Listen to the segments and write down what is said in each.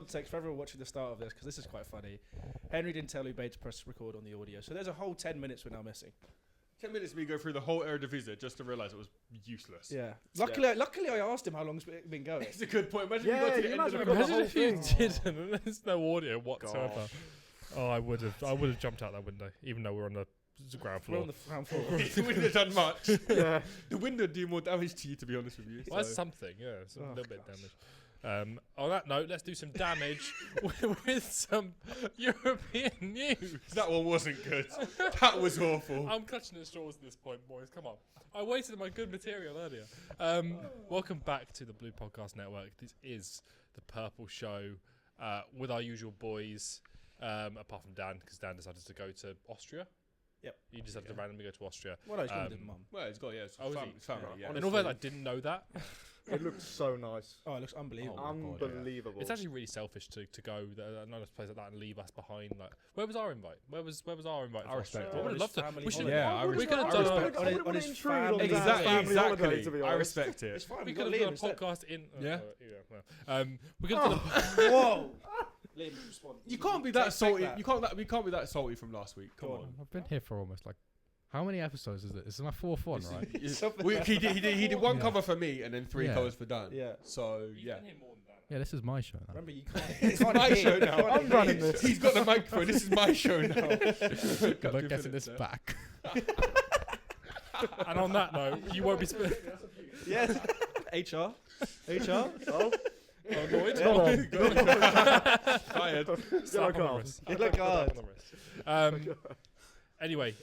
context for everyone watching the start of this, because this is quite funny. Henry didn't tell Ube to press record on the audio, so there's a whole 10 minutes we're now missing. 10 minutes me go through the whole Eredivisie just to realise it was useless. Yeah. Luckily, I asked him how long's it been going. It's a good point. Imagine Yeah, we got to the you end of the imagine Imagine if you thing. didn't and there's no audio whatsoever. Gosh. Oh, I would have jumped out that window, even though we're on the ground We're floor. on the ground floor. The window done much. Yeah. The window do more damage to you, to be honest with you. Well, that's so. something, yeah. It's a Oh, little bit of damage. On that note, let's do some damage with some European news. That one wasn't good. That was awful. I'm clutching at straws at this point, boys. Come on. I waited my good material earlier. Welcome back to the Blue Podcast Network. This is the Purple Show with our usual boys, apart from Dan, because Dan decided to go to Austria. Yep. You decided to randomly go to Austria. Well, no, he's going with his mum. Well, it's got, yeah, it's Oh, is family. he? It's family, Yeah. yeah. In all fairness, I didn't know that. It looked so nice. Oh, it looks unbelievable. Oh, my God, yeah. Unbelievable. It's actually really selfish to go another place like that and leave us behind. Like, where was our invite? Where was our invite? I for respect Austria? it. I would have loved to. Family We should. holiday. Yeah, I we could have I done. respect on I his wouldn't family- intrude on Exactly, Dan's family holiday, exactly. to be I honest. respect it. It's fine. We We've could got have Liam done a instead. podcast in. Yeah. We could have done. Whoa! Liam, respond. You can't be that Take salty. that. You can't be that salty from last week. Come Go on. on. I've been here for almost like, how many episodes is it? This is my fourth one, right? He did one Yeah. cover for me and then 3 Yeah. covers for Dan. Yeah. So yeah. Yeah, this is my show now. Remember, you can't. It's my show now. I'm running this. He's got the microphone. This is my show now. I'm not getting this back. And on that note, you won't be. Yes. HR. HR. Oh. Oh, Lloyd. Tired. Slap on the card. wrist. Yellow card. On the wrist. Anyway,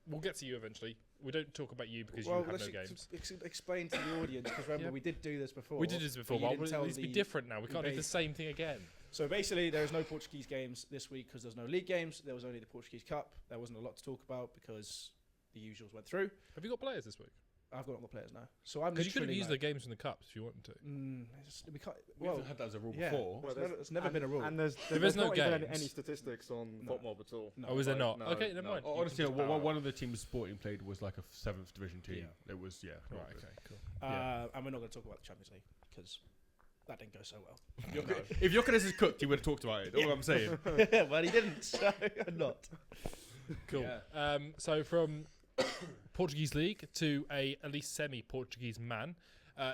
we'll get to you eventually. We don't talk about you because you have no let's games. explain to the audience, because remember, Yep. we did do this before. We did this before, you but didn't it tell needs to be the different now. We can't do the debate. same thing again. So basically, there is no Portuguese games this week because there's no league games. There was only the Portuguese Cup. There wasn't a lot to talk about because the usuals went through. Have you got players this week? I've got all the players now. So I'm Because you could have literally used the games from the cups if you wanted to. we can't. We Well, haven't had that as a rule yeah. before. It's never been a rule. And there's no not even games. any statistics on No. FOTMOB at all. No. Oh, is there Like, not? no, Okay, never no. mind. Honestly, You can just power one of the teams Sporting played was like a 7th division team. Yeah. It was, yeah. Right, not good. okay, cool. And we're not going to talk about the Champions League because that didn't go so well. If Jokeres is cooked, he would have talked about it. That's what I'm saying. Well, he didn't, so I'm not. Cool. Yeah. So from Portuguese league to at least semi-Portuguese man,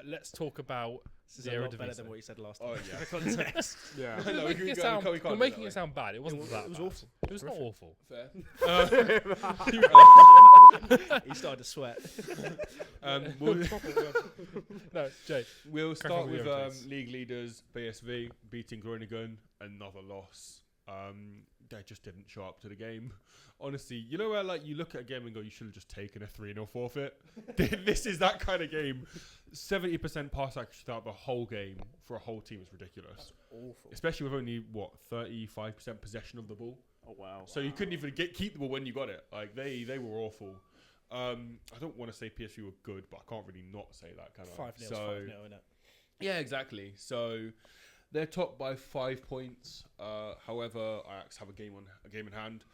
let's talk about This is the a lot better Eredivisie. than what you said last Oh time. yeah. For context. Yeah. You're No, making we it can't- sound, we can't you're do making that it sound bad. It wasn't that It was bad. awful. It was not awful. Fair. He started to sweat. No, Jay. We'll Crack start on with with your teams. league leaders BSV beating Groningen. Another loss. They just didn't show up to the game. Honestly, you know where like you look at a game and go, you should have just taken a 3-0 forfeit. This is that kind of game. 70% pass accuracy throughout the whole game for a whole team is ridiculous. Awful. Especially with only 35% possession of the ball. Oh wow. So you couldn't even keep the ball when you got it. Like they were awful. I don't want to say PSV were good, but I can't really not say that kind of. 5-0, So 5-0, innit? yeah, exactly. So they're topped by 5 points. However, Ajax have a game in hand.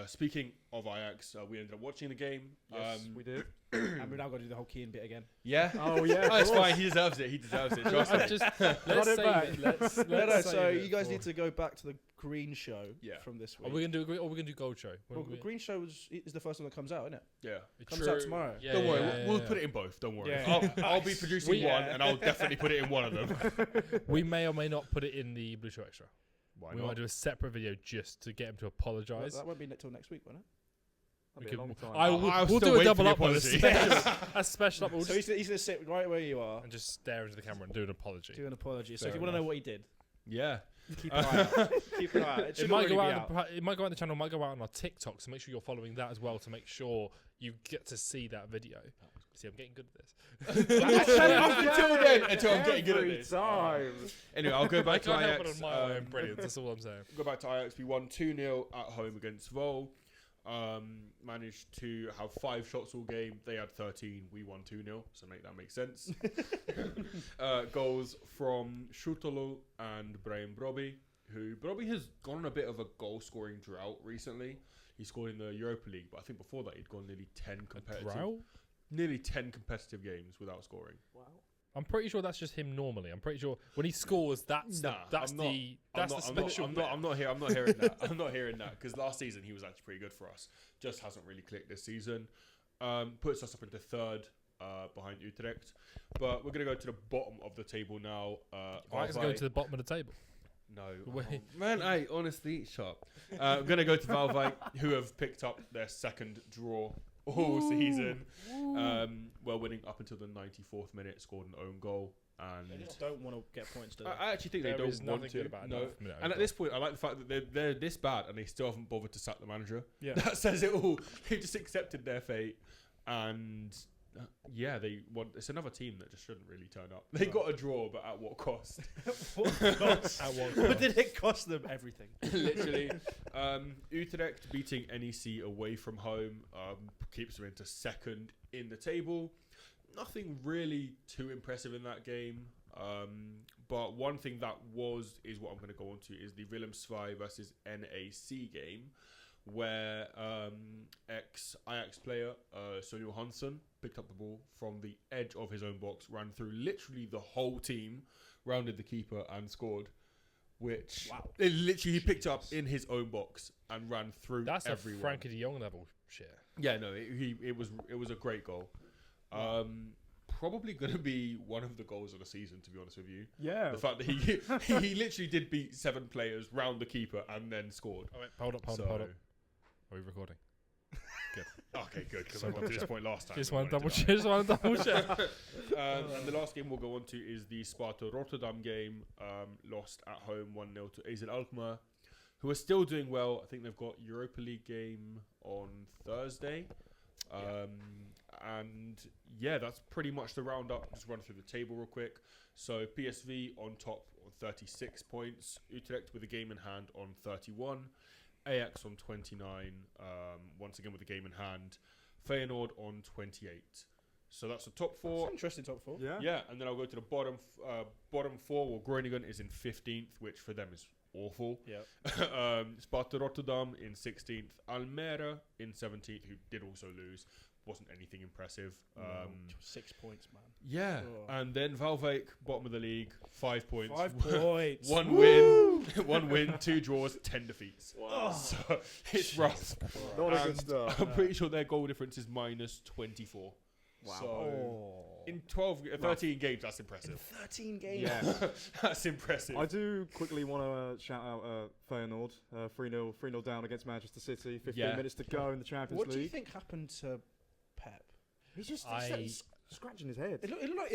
Speaking of Ajax, we ended up watching the game. Yes, we did. And we've now got to do the whole Keane bit again. Yeah. Oh yeah. Oh, it's fine. He deserves it. Trust me. Let's Run it back. save it. Let's No, save so it you guys for- need to go back to the Green Show Yeah. from this Are week. we gonna do Gold Show? Well, the Green Show is the first one that comes out, isn't it? Yeah. Comes out tomorrow. Yeah, Don't worry. yeah, We'll yeah. put it in both. Don't worry. Yeah. I'll be producing We- one, and I'll definitely put it in one of them. We may or may not put it in the Blue Show Extra. Why We not? might do a separate video just to get him to apologise. That won't be until next week, won't it? That'd be a long time. I'll We'll still do a wait for double the up one, a apology. special up. We'll So just, he's going to sit right where you are, and just stare into the camera and do an apology. do an apology. So Fair if you want to know enough. what he did, Yeah. keep an eye out. Keep an eye out. It It should might already go be out. out. It might go out on the channel. It might go out on our TikTok. So make sure you're following that as well to make sure you get to see that video. See, I'm getting good at this. Until I'm getting good at Every this. time. Anyway, I'll go I back to can't help Ajax. but admire my own brilliance. That's all I'm saying. Go back to Ajax. We won 2-0 at home against Vol. Managed to have 5 shots all game. They had 13. We won 2-0. So make that make sense. Goals from Schutolo and Brahim Brobbey, who Brobbey has gone on a bit of a goal scoring drought recently. He scored in the Europa League, but I think before that he'd gone nearly 10 competitive Drought? nearly 10 competitive games without scoring. Wow. I'm pretty sure that's just him normally. I'm pretty sure when he scores, that's the special. I'm not hearing that. I'm not hearing that because last season he was actually pretty good for us. Just hasn't really clicked this season. Puts us up into third behind Utrecht. But we're gonna go to the bottom of the table now. Ajax going to the bottom of the table. No, Wait. man. Hey, honestly, shut up. I'm gonna go to Valvik, who have picked up their second draw all season. Well, winning up until the 94th minute, scored an own goal, They and just don't want to get points, do they? I actually think There they is don't want nothing to. good about No, 90th minute own and at goal. this point, I like the fact that they're this bad and they still haven't bothered to sack the manager. Yeah. That says it all. They've just accepted their fate, and they want. It's another team that just shouldn't really turn up. They got a draw, but at what cost? What did it cost them? Everything. Literally. Utrecht beating NEC away from home keeps them into second in the table. Nothing really too impressive in that game. But one thing that is what I'm going to go on to is the Willem II versus NAC game, where ex-Ajax player Sonny Hansen picked up the ball from the edge of his own box, ran through literally the whole team, rounded the keeper and scored. Which it literally he picked up in his own box and ran through That's everyone. a Frankie de Jong level shit. Yeah, no, it was a great goal. Probably going to be one of the goals of the season, to be honest with you. Yeah. The fact that he literally did beat 7 players, round the keeper, and then scored. Oh, wait, hold up. Are we recording? Okay, good, because So I got to this point last time. Just so I want to wanted double do check. that. And the last game we'll go on to is the Sparta Rotterdam game. Lost at home 1-0 to AZ Alkmaar, who are still doing well. I think they've got Europa League game on Thursday. And yeah, that's pretty much the roundup. Just run through the table real quick. So PSV on top on 36 points. Utrecht with a game in hand on 31. Ajax on 29. Once again with a game in hand. Feyenoord on 28. So that's the top 4. That's interesting top 4. Yeah. Yeah, and then I'll go to the bottom 4. Well, Groningen is in 15th, which for them is awful. Yeah. Sparta Rotterdam in 16th. Almere in 17th, who did also lose. Wasn't anything impressive. 6 points, man. Yeah, Oh. and then Valvik, bottom of the league, 5 points. 5 points. One win, 1 win, 2 draws, 10 defeats. Wow. So it's rough. Not a good And start. I'm pretty sure their goal difference is minus 24. Wow. So in 13 games, that's impressive. 13 games. Yeah. That's impressive. I do quickly want to shout out Feyenoord. 3-0 down against Manchester City. 15 minutes to go in the Champions What League. do you think happened to Pep? He's just scratching his head. It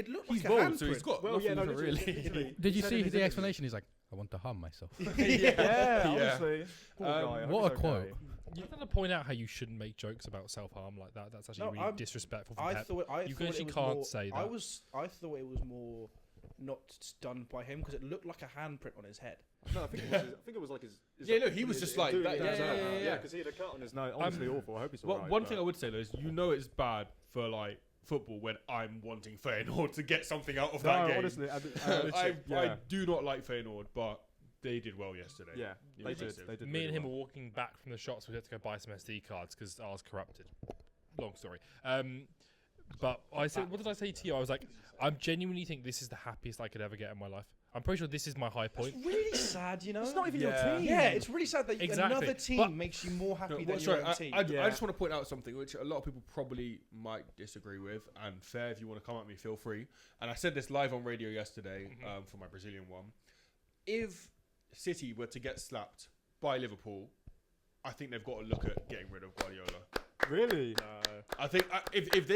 looked He's like a bald, handprint. so he's got Well, yeah, no, nothing literally. really. Did you He said see in his the interview. explanation? He's like, I want to harm myself. Yeah, Yeah. honestly. Poor guy. I hope what he's a quote. okay. You have to point out how you shouldn't make jokes about self-harm like that. That's actually No, really disrespectful for I Pep. thought You thought actually it was can't more, say that. I thought it was more not done by him because it looked like a handprint on his head. No, I think it was like his. Yeah, no, he was just like that. Yeah. Because he had a cut on his nose. Honestly, awful. I hope he's alright. One thing I would say though is, it's bad for like football when I'm wanting Feyenoord to get something out of that game. honestly, I do not like Feyenoord, but they did well yesterday. Yeah, It they was did. impressive. They did. Me and really him well. were walking back from the shops. We had to go buy some SD cards because ours corrupted. Long story. But I said, what did I say to you? I was like, I genuinely think this is the happiest I could ever get in my life. I'm pretty sure this is my high point. It's really sad, you know. It's not even your Yeah. team. Yeah, it's really sad that Exactly. another team But- makes you more happy No, than well, your sorry, own team. I Yeah. just want to point out something which a lot of people probably might disagree with, and fair, if you want to come at me, feel free. And I said this live on radio yesterday for my Brazilian one. If City were to get slapped by Liverpool, I think they've got to look at getting rid of Guardiola. Really? I think if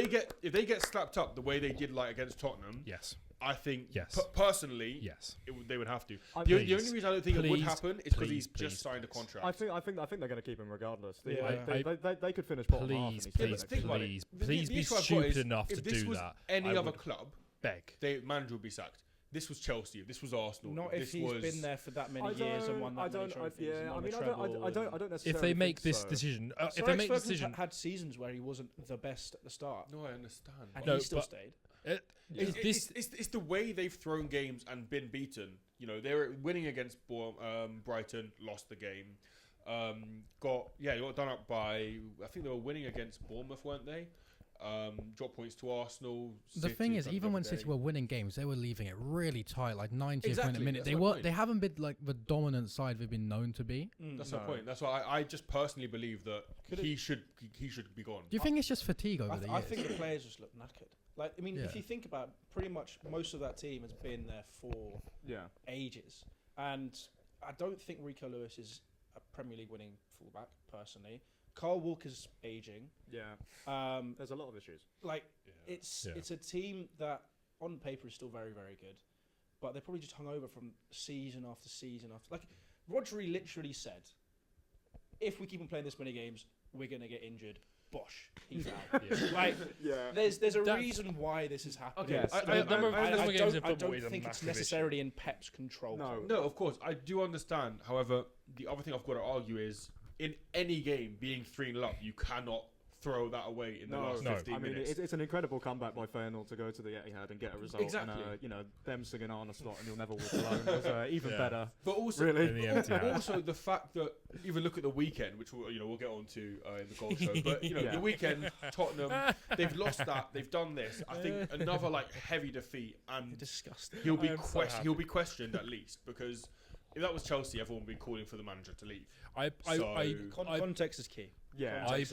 they get slapped up the way they did like against Tottenham, Yes. I think Yes. Personally, Yes. they would have to. I- The only Please. reason I don't think it would Please. happen is because Please. he's just signed a Please. contract. I think they're going to keep him regardless. Yeah. They could finish bottom half. Please, and he's still please, next think season. about it. please, The please be issue I've got stupid is, enough if to this do was that. any I other would club, beg. the manager would be sacked. This was Chelsea. This was Arsenal. Not this if he's was, been there for that many years and won that many trophies. Yeah, and I won mean, a I treble don't and- necessarily. If they make think this so. decision, if Sir they Alex make the Ferguson's decision, had seasons where he wasn't the best at the start, No, I understand. and No, he still but- stayed. It's the way they've thrown games and been beaten. You know, they were winning against Brighton, lost the game. Got done up by. I think they were winning against Bournemouth, weren't they? drop points to Arsenal. The City thing is, done the even when other City day. were winning games, they were leaving it really tight, like 90th Exactly, minute. that's my point. They haven't been like the dominant side they've been known to be. That's No. my point. That's why I just personally believe that Could he should be gone. Do you think it's just fatigue over the years? I think the players just look knackered. Like, I mean, Yeah. if you think about it, pretty much most of that team has been there for ages. And I don't think Rico Lewis is a Premier League winning fullback, personally. Carl Walker's aging. Yeah. Um, There's a lot of issues. like, Yeah. it's a team that on paper is still very, very good. But they're probably just hung over from season after season after. Like, Rodri literally said, if we keep on playing this many games, we're going to get injured. Bosh, he's out. Like, there's a That's- reason why this is happening. Okay, Yes. I The number of games in I football don't is a think it's massive necessarily in Pep's control. No. No, of course, I do understand. However, the other thing I've got to argue is, in any game, being 3-0 up, you cannot throw that away in the last 15 I mean, minutes. it's an incredible comeback by Feyenoord to go to the Etihad and get a result. Exactly. And, them singing on a slot and you'll never walk alone was even Yeah. better. But also, Really? In the Etihad. also the fact that even look at the weekend, which we'll get on to in the goal show. But Yeah. the weekend, Tottenham, they've lost that, they've done this. I think another heavy defeat, and Disgusting. he'll be I am so happy. he'll be questioned at least, because if that was Chelsea, everyone would be calling for the manager to leave. Context is key. Yeah. I I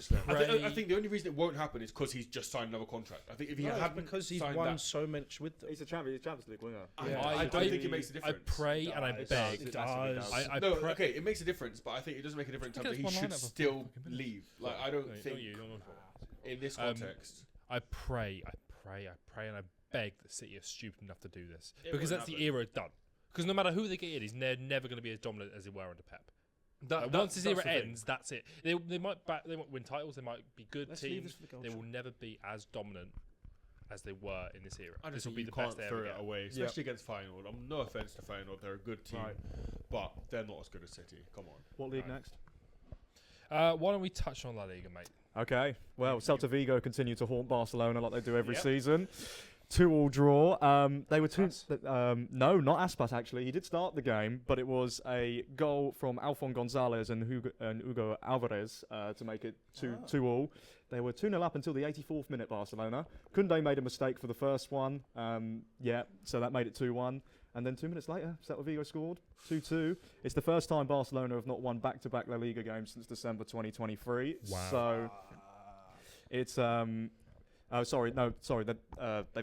think the only reason it won't happen is because he's just signed another contract. I think if he No, it's hadn't because he's signed won that, so much with them. He's a Champions League winner. I Yeah. don't think it makes a I difference. pray and I It beg. does. It massively does. I No, pray. okay, it makes a difference, but I think it doesn't make a difference in I terms think that he it's should one still lineup of leave. Like, I don't No, think not you, not you. in this Um, context. I pray and I beg that City are stupid enough to do this, It because won't that's the happen. era done. Because no matter who they get in, he's never going to be as dominant as they were under Pep. That, Once his that's era the thing. ends, that's it. They might win titles. They might be good Let's leave teams. this for the goal They show. will never be as dominant as they were in this era. I This just will think be you the can't best they throw ever it get. away, Yeah. especially against Feyenoord. No offense to Feyenoord, they're a good team, Right. but they're not as good as City. Come on. What league Right. next? Why don't we touch on La Liga, mate? Okay. Well, Celta Vigo continue to haunt Barcelona like they do every Yep. season. 2-2 draw. They were two. Aspas? No, not Aspas actually. He did start the game, but it was a goal from Alfon Gonzalez and Hugo Alvarez to make it 2-2. They were 2-0 up until the 84th minute. Barcelona. Koundé made a mistake for the first one. So that made it 2-1. And then 2 minutes later, Celta Vigo scored 2-2. It's the first time Barcelona have not won back-to-back La Liga games since December 2023. Wow. So it's they've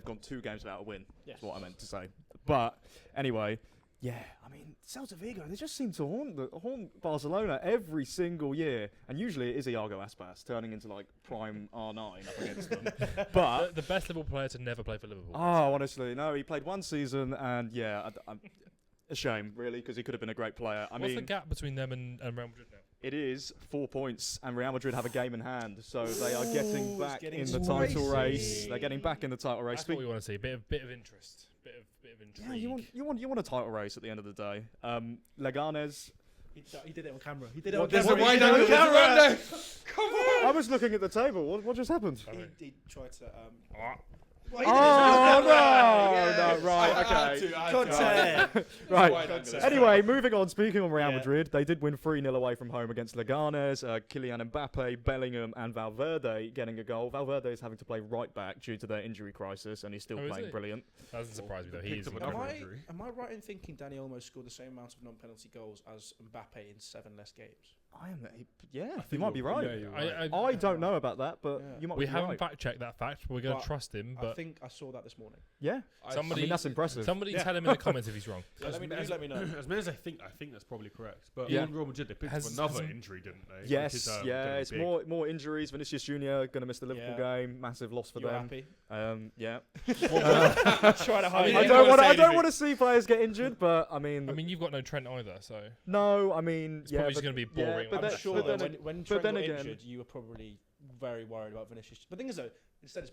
gone 2 games without a win. Yes. That's what I meant to say. But anyway, yeah, I mean, Celta Vigo, they just seem to haunt Barcelona every single year. And usually it is Iago Aspas turning into like prime R9 up against them. But The best Liverpool player to never play for Liverpool. honestly, no, he played one season and yeah, I'm a shame really because he could have been a great player. I What's the mean, gap between them and Real Madrid now? it is 4 points, and Real Madrid have a game in hand, so they are getting Ooh, back it's getting in the title spicy. race. They're getting back in the title race. That's what we want to see. Bit of interest. Bit of intrigue. Yeah, you want a title race at the end of the day. Leganes. He did it on camera. He did it on What- camera. there's a He wide did it on angle, there's a camera. wide angle. Come on. I was looking at the table. What just happened? He tried to. Ah. Well, he did it. Oh Yeah. no! Right, I had okay. to, I had Conte. to. Right. Wide angle. Anyway, moving on. Speaking on Real Yeah. Madrid, they did win 3-0 away from home against Leganes. Kylian Mbappe, Bellingham, and Valverde getting a goal. Valverde is having to play right back due to their injury crisis, and he's still Oh, is playing he? brilliant. That doesn't surprise me though. He Picked is up incredible. another injury. Am I right in thinking Danny Olmo scored the same amount of non-penalty goals as Mbappe in 7 less games? Yeah, you might be right. Yeah, you're right. I don't know about that, but Yeah. you might We be haven't right. fact checked that fact, but we're going But to trust him. I But think I saw that this morning. Yeah, I Somebody- I mean that's impressive. somebody Yeah. tell him in the comments if he's wrong. Let me know. As many as I think that's probably correct. But Yeah. Real Madrid, they picked Has- up another hasn't- injury, didn't they? Yes, Which is, yeah, gonna be it's big. more injuries. Vinicius Junior going to miss the Liverpool Yeah. game. Massive loss for You're them. happy? Yeah. Try to hide. mean, I you don't wanna want. say I don't anything. want to see players get injured, but I mean, I mean, you've got no Trent either, so no. I mean, it's yeah, probably just but- going to be yeah, boring. but I'm that- sure but that then when Trent then got again- injured, you were probably very worried about Vinicius. But the thing is, though, instead it's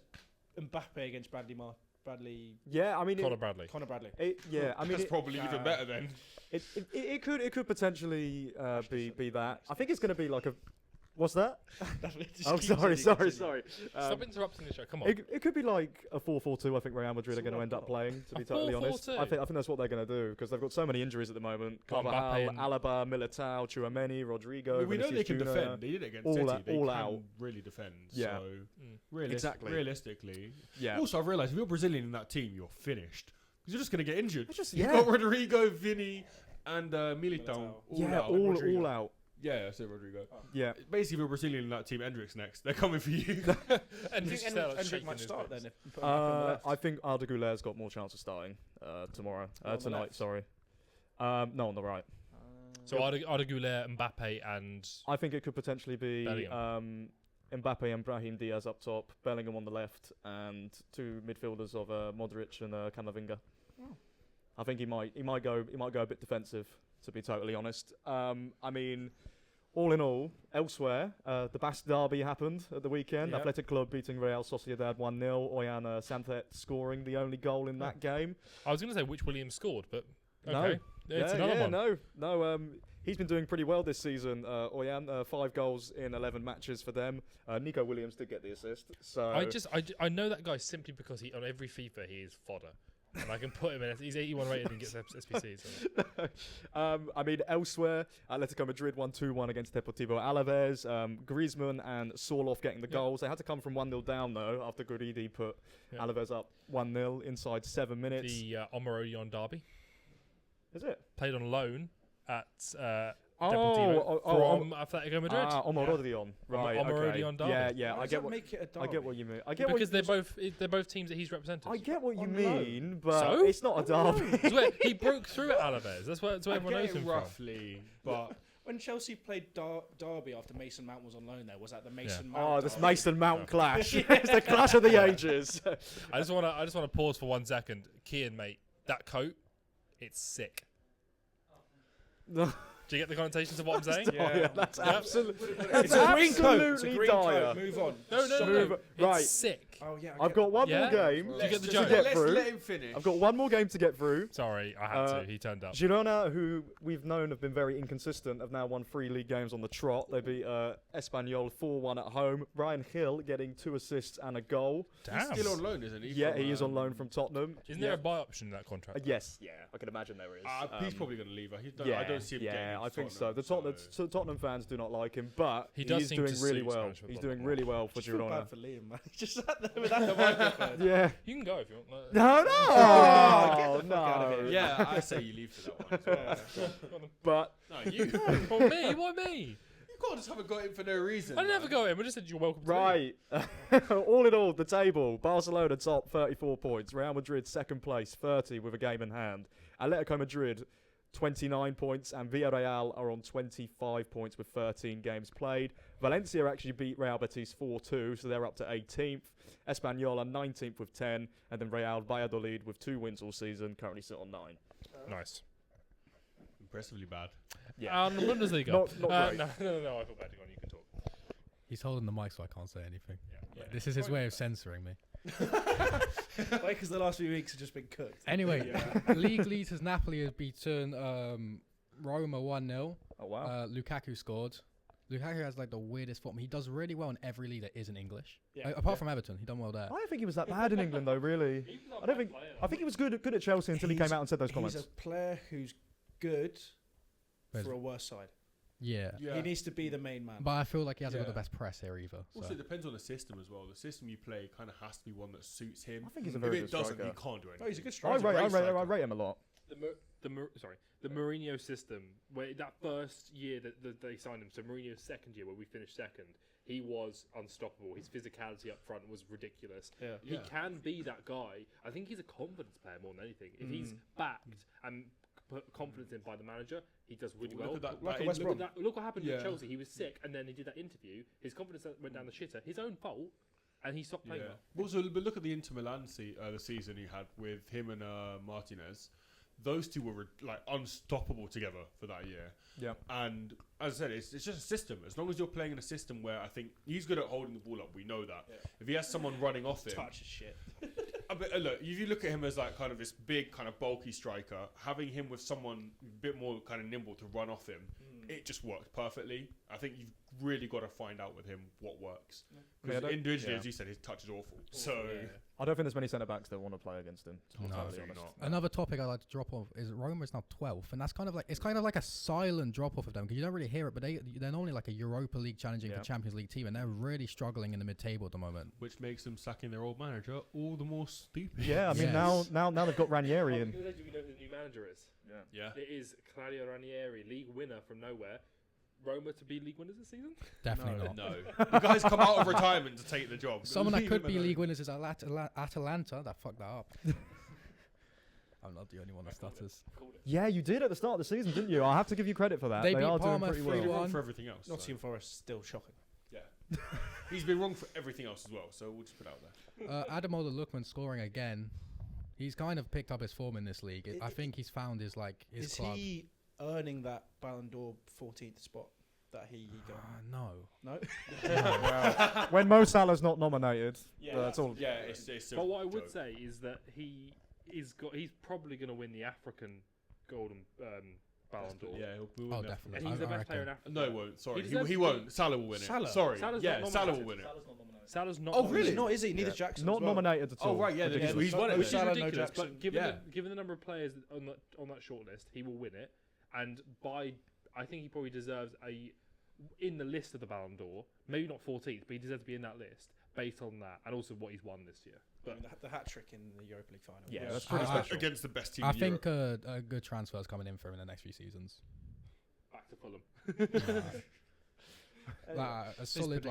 Mbappe against Bradley. Yeah, I mean, Conor Bradley. Connor Bradley. yeah, I mean, That's probably even better then. it could potentially be that. I think it's going to be like a What's that? Just Oh, keep sorry. continue. Stop interrupting the show. Come on. It could be like a 4-4-2. I think Real Madrid are going to end up playing. To be totally honest, 4-4-2? I think that's what they're going to do because they've got so many injuries at the moment. Got Mbappe Carvajal, and- Alaba, Militao, Chouameni, Rodrigo. We know they Vinicius can Junior. defend. They did it against all City. out- They all can out. really defend. Yeah. So Exactly. realistically. Yeah. Also, I've realised if you're Brazilian in that team, you're finished because you're just going to get injured. Just- You've yeah. got Rodrigo, Vinny, and Militao. all out. Yeah, I said Rodrigo. Yeah. Basically, if you're Brazilian in that team, Endrick's next. They're coming for you. And Do you think Endrick might start then? If you put him back on the left? I think Arda Güler's got more chance of starting tomorrow. On the Tonight, left? sorry. No, on the right. So Arda Güler, Mbappe, and I think it could potentially be Bellingham. Mbappe and Brahim Diaz up top, Bellingham on the left, and two midfielders of Modric and Camavinga. Oh. I think he might go a bit defensive, to be totally honest. I mean, all in all, elsewhere, the Basque Derby happened at the weekend. Yep. Athletic Club beating Real Sociedad 1-0. Oyan Santhet scoring the only goal in that game. I was going to say which Williams scored, but No. okay. It's another one. No. He's been doing pretty well this season. Oyan, 5 goals in 11 matches for them. Nico Williams did get the assist. So I know that guy simply because on every FIFA he is fodder. And I can put him in. He's 81 rated and gets SPC. So. I mean, elsewhere, Atletico Madrid won 2-1 against Deportivo Alaves. Griezmann and Sorloth getting the goals. They had to come from 1-0 down, though, after Guridi put Alaves up 1-0 inside 7 minutes. The Omar derby. Is it? Played on loan at Oh, Deportivo from Atletico Madrid. Omar Rodion. Right, Omar okay. Rodion derby. Yeah, Why I does get that what make it a derby? I get what you mean. I get Because what they're both teams that he's represented. I get what you On mean, but So? it's not a derby. It's where he broke through at Alaves. That's where I everyone get knows it him roughly, but When Chelsea played Derby after Mason Mount was on loan there, was that the Mason Oh, Mount this derby? Mason Mount clash. It's the clash of the ages. from. I just want to pause for 1 second. Kian, mate, that coat, it's sick. No. Do you get the connotations of what I'm saying? Yeah. That's Yep. absolutely. It's a green coat. It's a absolutely green dire. coat. Move on. No. Right. It's sick. Oh yeah. I've got one Yeah? more game Do you get the to joke? get let's through. let him finish. I've got one more game to get through. Sorry, I had to. He turned up. Girona, who we've known have been very inconsistent, have now won 3 league games on the trot. They beat Espanyol 4-1 at home. Brian Hill getting 2 assists and a goal. Damn. He's still on loan, isn't he? Yeah, from, he is on loan from Tottenham. Isn't there a buy option in that contract? Yes, yeah, I can imagine there is. He's probably going to leave. Yeah, I don't see him getting yeah, into I think so. Tottenham, The Tottenham fans do not like him, but He does is seem doing to really suit well. Spanish football He's doing more. really well for Just feel Girona. bad for Liam, man. He just sat there without the microphone. Yeah. You can go if you want. No, Oh, get the no, fuck out of here. Yeah, I say you leave for that one as well. But No, you. What me? Why me? You can't just have a got in for no reason. I never go in. We just said you're welcome. To right, all in all, the table: Barcelona top 34 points, Real Madrid second place 30 with a game in hand, Atletico Madrid 29 points, and Villarreal are on 25 points with 13 games played. Valencia actually beat Real Betis 4-2, so they're up to 18th. Espanyol are 19th with 10, and then Real Valladolid with 2 wins all season currently sit on 9. Nice. Impressively bad. Yeah. The Bundesliga. Not great. No. I feel bad. Go on, you can talk. He's holding the mic, so I can't say anything. Yeah. This is his way of censoring me. Why? Because the last few weeks have just been cooked. Anyway, league leaders Napoli has beaten Roma 1-0. Oh wow. Lukaku scored. Lukaku has like the weirdest form. He does really well in every league that isn't English. Yeah. Apart from Everton, he done well there. I don't think he was that bad in England though. Really, I don't think. I think he was good at Chelsea until he He's- came out and said those He's comments. a player who's good Where's- for a worse side. Yeah. He needs to be the main man. But I feel like he hasn't got Yeah. the best press here either. So. Also, it depends on the system as well. The system you play kind of has to be one that suits him. I think he's a If very it good doesn't, striker. he can't do anything. Oh, he's a good I striker. rate him a lot. The Mourinho system, where that first year that they signed him, so Mourinho's second year where we finished second, he was unstoppable. His physicality up front was ridiculous. Yeah. He Yeah. can be that guy. I think he's a confidence player more than anything. If he's backed and put confidence in by the manager, he does really well. Look at that. Like that a West in- Brom. Look what happened Yeah. with Chelsea. He was sick, and then he did that interview. His confidence went down the shitter. His own fault, and he stopped playing Yeah. well. Also, but look at the Inter Milan the season he had with him and Martinez. Those two were like unstoppable together for that year. Yeah. And as I said, it's just a system. As long as you're playing in a system where I think he's good at holding the ball up, we know that. Yeah. If he has someone running off him, Touch is shit. look, if you look at him as like kind of this big, kind of bulky striker, having him with someone a bit more kind of nimble to run off him it just worked perfectly. I think you've really got to find out with him what works. Yeah, Because I don't- individually, yeah. as you said, his touch is awful. So I don't think there's many centre backs that want to play against him. To be No. totally Absolutely honest. not. Another topic I'd like to drop off is Roma is now 12th, and that's kind of like a silent drop off of them because you don't really hear it, but they're normally like a Europa League challenging Yeah. for Champions League team, and they're really struggling in the mid-table at the moment. which makes them sacking their old manager all the more stupid. Yeah, I mean Yes. now they've got Ranieri in. Do you know who the new manager is? Yeah. It is Claudio Ranieri, league winner from nowhere. Roma to be league winners this season? Definitely not. No. The guys come out of retirement to take the job. Someone that Leave could him be alone. league winners is Atalanta. That fucked that up. I'm not the only one that stutters. Yeah, you did at the start of the season, didn't you? I have to give you credit for that. They beat are Parma doing pretty Well, he's well. wrong 3-1. for everything else. so- Nottingham Forest still shocking. Yeah. He's been wrong for everything else as well, so we'll just put it out there. Ademola Lookman scoring again. He's kind of picked up his form in this league. I think he's found his his Is club. he earning that Ballon d'Or 14th spot that he got? No. No. Well, when Mo Salah's not nominated, that's all. Yeah, it's But what I would say is that he's probably going to win the African Golden Ballon d'Or. Yeah, he'll win Oh, that. definitely. And he's the I best player in reckon. Africa. No, he won't. Sorry, He deserves he to won't. Salah will win it. Salah? Sorry. Salah's yeah, not Salah will nominated. win it. Salah's not Oh, nominated. really? Not is he? Neither Yeah. Jackson. Not as well. nominated at all. Oh, right, yeah, Ridiculous. he's won it. No Which is Salah, no ridiculous. Jackson. But given Yeah. given the number of players on that shortlist, he will win it. And I think he probably deserves in the list of the Ballon d'Or, maybe not 14th, but he deserves to be in that list based on that and also what he's won this year. I mean, the hat trick in the Europa League final. Yeah, was- that's pretty I- special. Against the best team I in think Europe. a good transfer is coming in for him in the next few seasons. Back to Fulham. A solid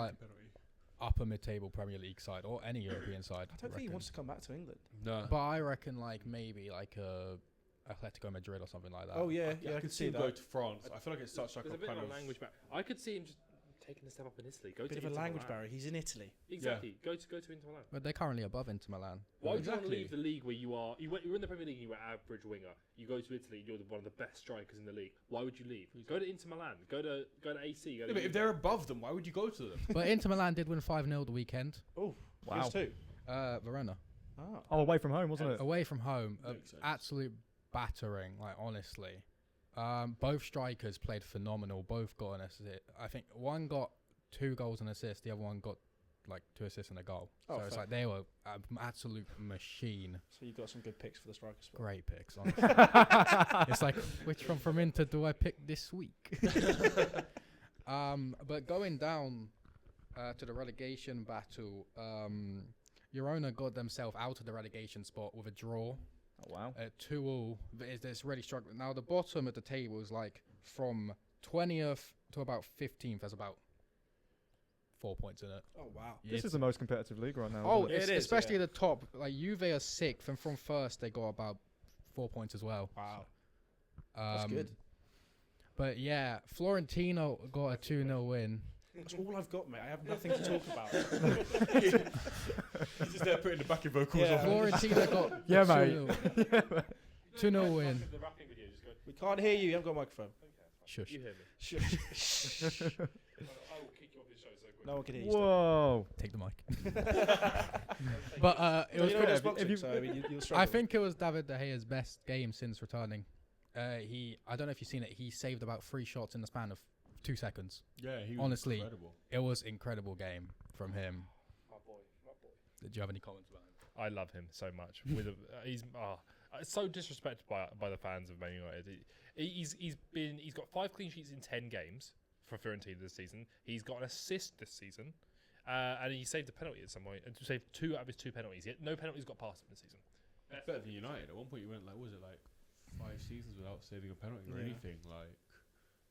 upper mid-table Premier League side or any European side. I don't think he wants to come back to England. No. But I reckon maybe Atletico Madrid or something like that. Oh yeah, I I could see him that. go to France. I feel like it's such like There's a a bit kind of of a language barrier. I could see him just taking a step up in Italy. Go Bit to of a Inter language Milan. barrier. He's in Italy. Exactly. Go to Inter Milan. But they're currently above Inter Milan. Why would you want to Exactly. leave the league where you're in the Premier League and you were average winger? You go to Italy, you're one of the best strikers in the league. Why would you leave? Go to Inter Milan. Go to AC. Go to Yeah, but if they're above them, why would you go to them? But Inter Milan did win 5-0 the weekend. Oh, Wow. Who's two? Verona. Ah. Oh, away from home, wasn't it? Away from home. Makes sense. Absolute battering, honestly. Both strikers played phenomenal. Both got an assist. I think one got 2 goals and assists. The other one got 2 assists and a goal. Oh, So it's fair. like they were an absolute machine. So you've got some good picks for the striker spot. Great picks, honestly. It's like, which one from Inter do I pick this week? But going down to the relegation battle, Girona got themselves out of the relegation spot with a draw. Oh, wow. 2-2. It's really struggling. Now, the bottom of the table is from 20th to about 15th. There's about 4 points in it. Oh wow. This is the most competitive league right now. Oh, isn't it? It is, especially yeah. the top. Juve are 6th, and from first they got about 4 points as well. Wow. That's good. But yeah, Florentino got a 2-0 win. That's all I've got, mate. I have nothing to talk about. He's just there putting the backing vocals Yeah. on. Florentino got Yeah, a mate. 2-0 2-0 win. The rapping video, just go. We can't hear you. You haven't got a microphone. Shush. You hear me? Shush. I will kick you off this show so quick. No one can hear you. Still. Whoa. Take the mic. But it was you know pretty. it's boxing, so I mean, you'll struggle. I think it was David De Gea's best game since returning. I don't know if you've seen it. He saved about 3 shots in the span of 2 seconds. Yeah, he was Honestly. incredible. It was incredible game from him. My boy. Did you have any comments about him? I love him so much. He's so disrespected by the fans of Man United. He's got 5 clean sheets in 10 games for Fiorentina this season. He's got an assist this season, and he saved a penalty at some point. And saved 2 out of his 2 penalties. Yet no penalties got past him this season. It's better than United. At one point, you went was it 5 seasons without saving a penalty or Yeah. anything?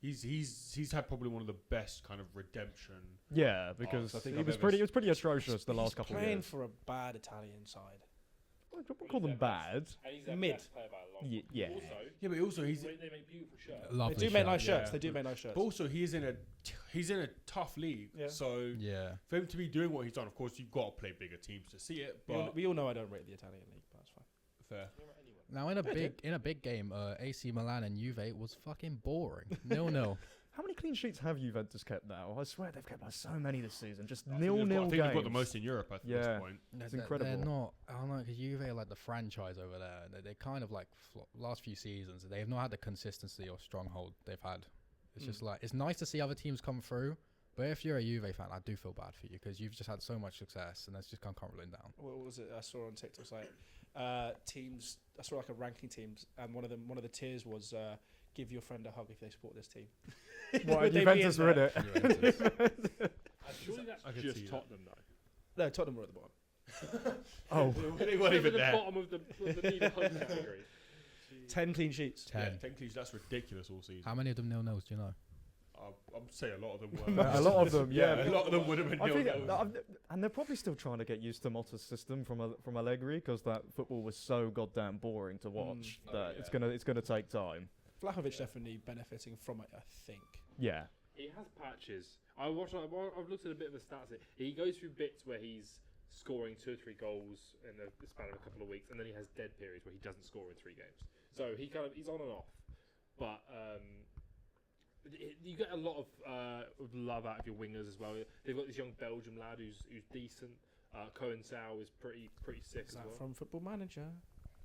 He's had probably one of the best kind of redemption. Yeah, because I think he I've was ever pretty. It was pretty atrocious the last couple of playing years. for a bad Italian side. I wouldn't call them bad. And he's their Mid. best player by a long Yeah. Also, Yeah, but also they make beautiful shirts. Lovely They do make shot. nice shirts. Yeah. They do make nice shirts. but also he's in a tough league. Yeah. So Yeah. for him to be doing what he's done, of course you've got to play bigger teams to see it. But We all know I don't rate the Italian league, but that's fine. fair. Now in a big game, AC Milan and Juve was fucking boring. 0-0. How many clean sheets have Juventus kept now? I swear they've kept so many this season. Just I think 0-0 they've got- I think they've got the games. most in Europe at Yeah. this point. It's They're incredible. not. I don't know because Juve are like the franchise over there. They kind of last few seasons. They have not had the consistency or stronghold they've had It's just like it's nice to see other teams come through, but if you're a Juve fan, I do feel bad for you because you've just had so much success and that's just come crumbling down. What was it I saw on TikTok? It's like teams. I saw like a ranking teams, and one of the tiers was give your friend a hug if they support this team. What, Would they be Juventus in were in there? it. Surely I that's could just see that. Tottenham though. No, Tottenham were at the bottom. Oh, They weren't even the there. bottom of the need a hug category. 10 clean sheets. 10. Yeah, technically, that's ridiculous all season. How many of them 0-0s do you know? I'd say a lot of them were. a lot of them, yeah. A lot of them would have been I think, nil-nils. and they're probably still trying to get used to Motta's system from Allegri because that football was so goddamn boring to watch that it's gonna take time. Vlahovic definitely benefiting from it, I think. Yeah. He has patches. I've looked at a bit of the stats. He goes through bits where he's scoring 2 or 3 goals in the span of a couple of weeks, and then he has dead periods where he doesn't score in 3 games. So he's on and off. But you get a lot of love out of your wingers as well. They've got this young Belgium lad who's decent. Cohen Sao is pretty sick Is as that well. from Football Manager?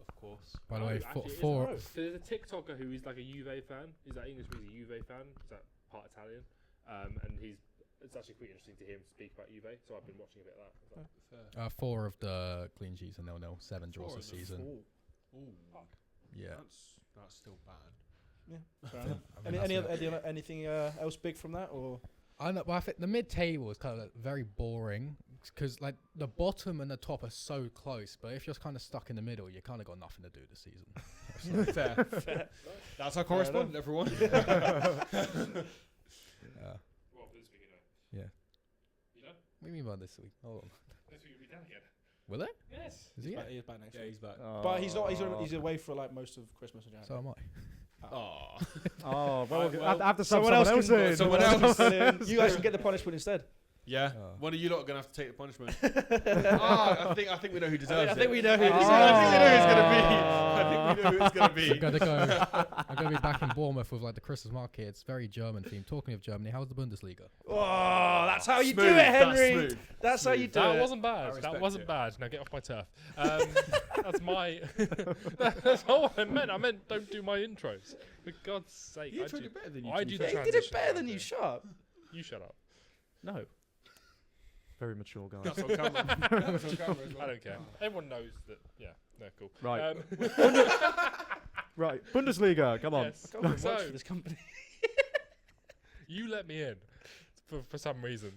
Of course. By the way, actually, it is four. So there's a TikToker who is like a Juve fan. He's that English, but he's a Juve fan. He's that part Italian, and it's actually quite interesting to hear him speak about Juve. So I've been watching a bit of that. Fair. 4 of the clean sheets are 0-0, 7 draws 4 this of them. season. Ooh, Yeah. that's still bad. Yeah. Fair enough. I mean, Anything else big from that, or? I know, but I think the mid-table is kind of very boring because like the bottom and the top are so close. But if you're kind of stuck in the middle, you kind of got nothing to do this season. Fair. That's our correspondent, everyone. Well, this week, Yeah. You know? What do you mean by this week? Hold on. This week we'll be down again. Will it? Yes. Is he? He's back next Yeah, week. he's back. But he's not. He's away for like most of Christmas and So January. am I. Oh. Oh, well, Well, I have to sub someone else someone else can- in. someone Someone else. else. You guys can get the punishment instead. Yeah. Oh. One of you lot are gonna have to take the punishment. I think we know who I deserves think it. we know who. Oh. This is. I think we know who it's gonna be. I'm gonna go. I'm gonna be back in Bournemouth with like the Christmas market. It's very German theme. Talking of Germany, how's the Bundesliga? Oh, that's how you do Smooth, it, Henry. That's smooth. That's how you do That it. wasn't I bad. That respect wasn't it. bad. Now get off my turf. That's my. That's not what I meant. I meant don't do my intros. For God's sake, You I tried do, it better than you. I to do be the He fair. did it transition better than around you. it. Shut up. You shut up. No. Very mature guy. That's on camera. That's on camera as well. I don't care. Everyone knows that. Yeah, they're cool. Right. Right, Bundesliga, come on. Yes. I can't So- work for this company. You let me in for some reason.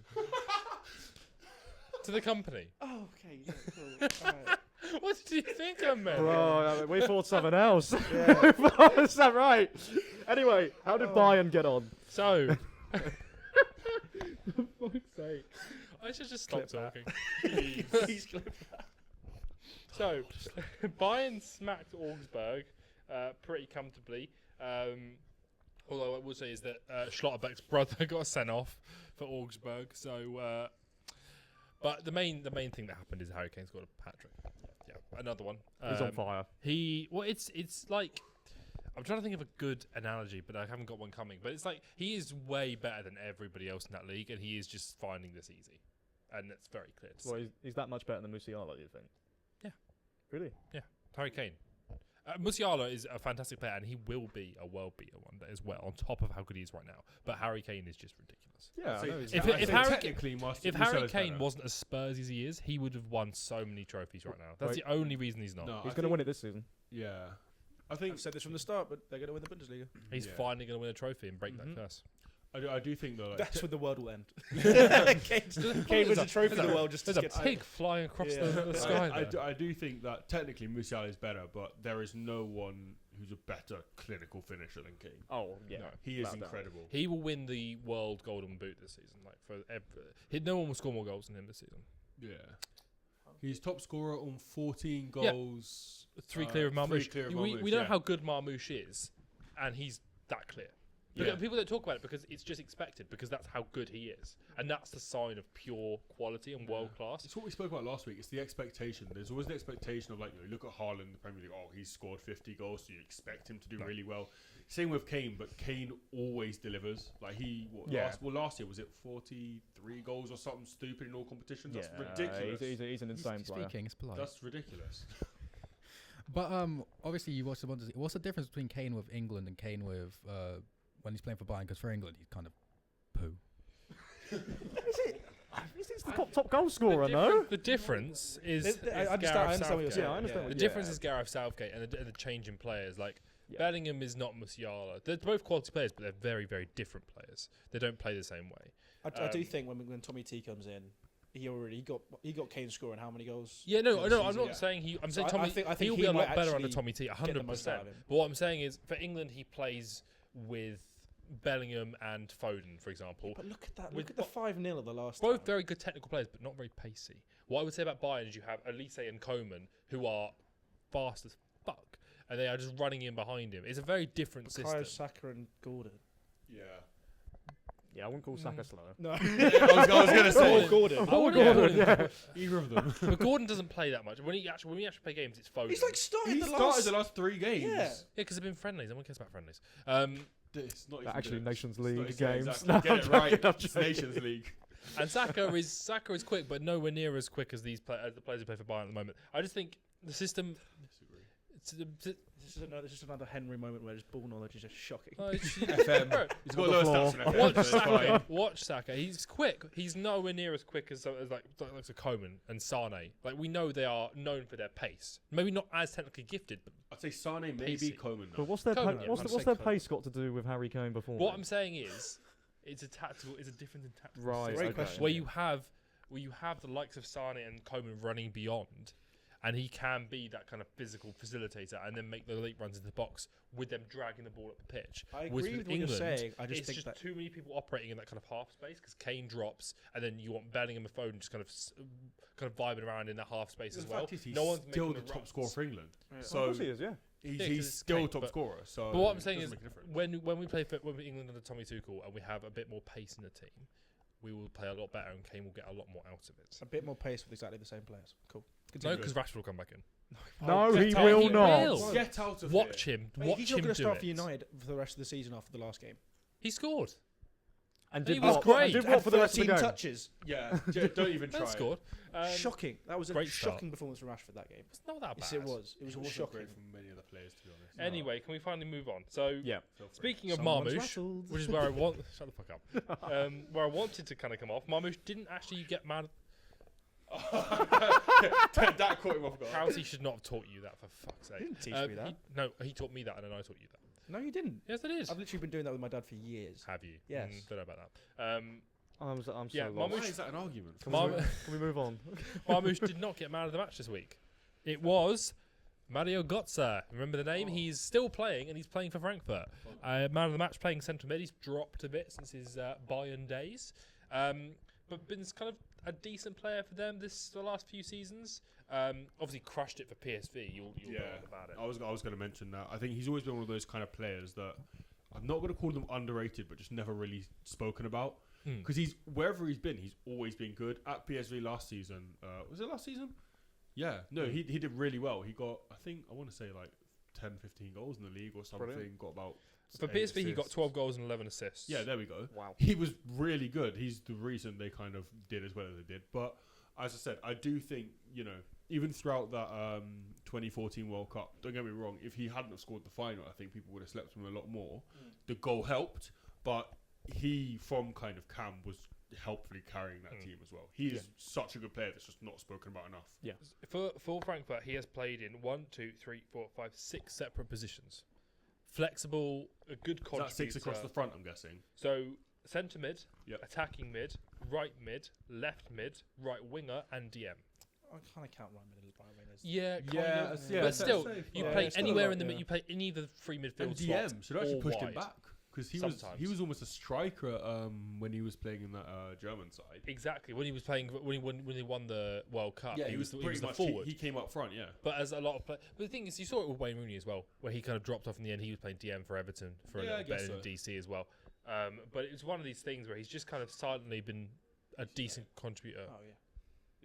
To the company. Oh, okay. Yeah, cool. Alright. What did you think I meant? Bro, we thought something else. Yeah. Is that right? Anyway, how did Bayern get on? So, for fuck's sake, I should just stop Clip that. talking. Please clip. So, Bayern smacked Augsburg pretty comfortably. Although I would say is that Schlotterbeck's brother got sent off for Augsburg. So, but the main thing that happened is Harry Kane scored a hat trick. Yeah, another one. He's on fire. It's like. I'm trying to think of a good analogy, but I haven't got one coming. But it's like he is way better than everybody else in that league, and he is just finding this easy, and it's very clear. To Well, see. he's that much better than Musiala, do you think? Yeah. Really? Harry Kane. Musiala is a fantastic player, and he will be a world beater one day as well. On top of how good he is right now, but Harry Kane is just ridiculous. Yeah, I know he's If Harry Kane wasn't as Spurs as he is, he would have won so many trophies right now. That's Wait. the only reason he's not. No, He's I going to think- win it this season. Yeah. I think I've said this from the start, but they're going to win the Bundesliga. He's Yeah. finally going to win a trophy and break Mhm. that curse. I do think though. Like, That's when the world will end. Kane There's wins a- a trophy. there's The a- world just There's a gets. pig flying across Yeah. the sky. I do think that technically Musiala is better, but there is no one who's a better clinical finisher than Kane. Oh, yeah. No. He is Without doubt. incredible. He will win the world golden boot this season. Like no one will score more goals than him this season. Yeah. He's top scorer on 14 Yeah. goals. 3 clear of Three Marmouche. clear of We Marmouche, know yeah. how good Marmouche is, and he's that clear. Yeah. People don't talk about it because it's just expected, because that's how good he is, and that's the sign of pure quality and world class. It's what we spoke about last week. It's the expectation. There's always the expectation of, like, you look at Haaland in the Premier League. Oh, he's scored 50 goals, so you expect him to do really well. Same with Kane, but Kane always delivers. Like last year was it 43 goals or something stupid in all competitions? That's ridiculous. He's an insane player. Speaking, it's polite. That's ridiculous. But obviously you watched the Bundesliga. What's the difference between Kane with England and Kane with when he's playing for Bayern, because for England he's kind of poo. He's the top goal scorer, no? The difference is I understand Gareth what you're Southgate. saying. Yeah, I understand The what difference is Gareth Southgate and the change in players. Like Yeah. Bellingham is not Musiala. They're both quality players, but they're very, very different players. They don't play the same way. I do think when Tommy T comes in, he got Kane scoring how many goals? Yeah, no, in no. the I'm season? not saying he. I'm So saying I Tommy. think He'll he be a might lot better under actually Tommy T. get the most 100%. out of him. But what I'm saying is, for England, he plays with Bellingham and Foden, for example. But look at that! With Look at the 5-0 of the last. Both time. very good technical players, but not very pacey. What I would say about Bayern is you have Elise and Coman, who are fast as fuck, and they are just running in behind him. It's a very different Bukayo system. Saka and Gordon. Yeah. Yeah, I wouldn't call Saka slow. No, I was going to say. Or Gordon. I wouldn't- Gordon, yeah. Either of them. But Gordon doesn't play that much. When we actually play games, it's Foden. He's like started He the started last. the last 3 games. Yeah. Yeah, because they've been friendlies. No one cares about friendlies. It's not even Actually, this. Nations It's not- League yeah, games. exactly. No, Get I'm it joking, right. I'm It's joking. Nations League. And Saka is quick, but nowhere near as quick as the players who play for Bayern at the moment. I just think the system. This is another Henry moment where his ball knowledge is just shocking. FM. Bro, He's On got the lower floor. stats than FM. Watch so it's Saka. fine. Watch Saka. He's quick. He's nowhere near as quick as like a Coman and Sane. Like we know they are known for their pace. Maybe not as technically gifted, but I'd say Sane, maybe Pacey. Coman. But what's their Coman, yeah, what's I'd what's say their Coman. pace got to do with Harry Kane before? what I'm saying is, it's a difference in tactical. Right, system. Great okay. question. Where you have the likes of Sane and Coman running beyond, and he can be that kind of physical facilitator and then make the elite runs into the box with them dragging the ball up the pitch. I With agree with what you're England, saying. I just It's think just that too many people operating in that kind of half space because Kane drops and then you want Bellingham and Foden just kind of vibing around in that half space The as well. fact is he's No one's still making the the top runs. scorer for England. Yeah. Of So course he is, yeah. he's, Yeah, 'cause he's it's still Kane, top but- scorer. So But what I'm it saying doesn't is, make a difference. when we play for England under Tommy Tuchel and we have a bit more pace in the team, we will play a lot better and Kane will get a lot more out of it. a bit more pace with exactly the same players. Cool. No, Continue. because Rashford will come back in. No, get he out. will He not. will. Get out of Watch here. him. Mate, Watch he's not him going to do start it. for United for the rest of the season after the last game. He scored. And He did was what? great. And did Had what for the rest of the 13 game? touches. Yeah, don't even try. He scored. Shocking. That was a great start. shocking performance from Rashford that game. It's not that bad. Yes, it was. It was It all wasn't shocking. great from many other players, to be honest. Anyway, can we finally move on? So, Yeah. Feel free. speaking of Someone's Marmoush, rattled. which is where I want... Shut the fuck up. Where I wanted to kind of come off, Marmoush didn't actually get mad. That caught him off guard. Housie should not have taught you that, for fuck's sake. He didn't teach me that. He taught me that, and then I taught you that. No, you didn't. Yes, it is. I've literally been doing that with my dad for years. Have you? Yes. Don't know about that. I'm so Yeah, lost. Why is that an argument? Can we move on? Marmoush did not get man of the match this week. It was Mario Götze. Remember the name? He's still playing, and he's playing for Frankfurt. Man of the match playing centre mid. He's dropped a bit since his Bayern days. But been kind of a decent player for them the last few seasons. Obviously crushed it for PSV. You'll know all about it. I was going to mention that. I think he's always been one of those kind of players that I'm not going to call them underrated, but just never really spoken about. Because wherever he's been, he's always been good. At PSV last season, was it last season? Yeah, no, he did really well. He got, I want to say like 10, 15 goals in the league or something. Brilliant. Got about For 8 PSV, he got assists. 12 goals and 11 assists. Yeah, there we go. Wow. He was really good. He's the reason they kind of did as well as they did. But as I said, I do think, even throughout that 2014 World Cup, don't get me wrong, if he hadn't have scored the final, I think people would have slept on him a lot more. The goal helped, but he, from kind of Cam, was helpfully carrying that team as well. He is such a good player that's just not spoken about enough. Yeah. For Frankfurt, he has played in 6 separate positions. Flexible, a good Is contributor. that 6 across the front, I'm guessing? So centre mid, Yep. attacking mid, right mid, left mid, right winger, and DM. I kind of count Ryan Middle by as Yeah, kind Yeah, of. yeah, But that's still, safe. you Yeah, play it's still a anywhere lot, in the yeah. you play in either free midfield And slot DM should have actually or pushed him wide. back because he Sometimes. was almost a striker when he was playing in that German side. Exactly when he was playing when he won the World Cup. Yeah, he was the pretty the much forward. He came up front. Yeah, But as a lot of but the thing is, you saw it with Wayne Rooney as well, where he kind of dropped off in the end. He was playing DM for Everton for a Yeah, I little bit guess in so. DC as well. But it was one of these things where he's just kind of silently been a decent contributor. Oh yeah.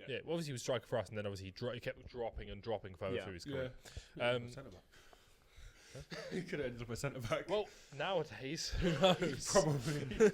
Yeah, well, obviously he was striker for us, and then obviously he kept dropping and dropping further Yeah. through his yeah. career. Centre back. He could have ended up a centre back. Well, nowadays, who knows? Probably.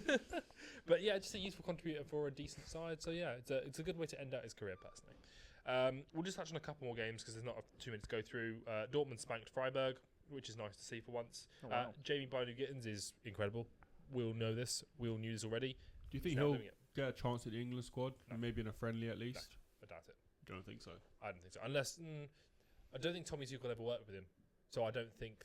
But yeah, just a useful contributor for a decent side. So yeah, it's a good way to end out his career personally. We'll just touch on a couple more games because there's not 2 minutes to go through. Dortmund spanked Freiburg, which is nice to see for once. Oh, wow. Jamie Binu Gittins is incredible. we'll know this. We all knew this already. Do you He's think now he'll doing it. get a chance at the England squad? No. Maybe in a friendly at least? I doubt it. Don't think so. I don't think so. Unless I don't think Tommy Tuchel ever worked with him, so I don't think.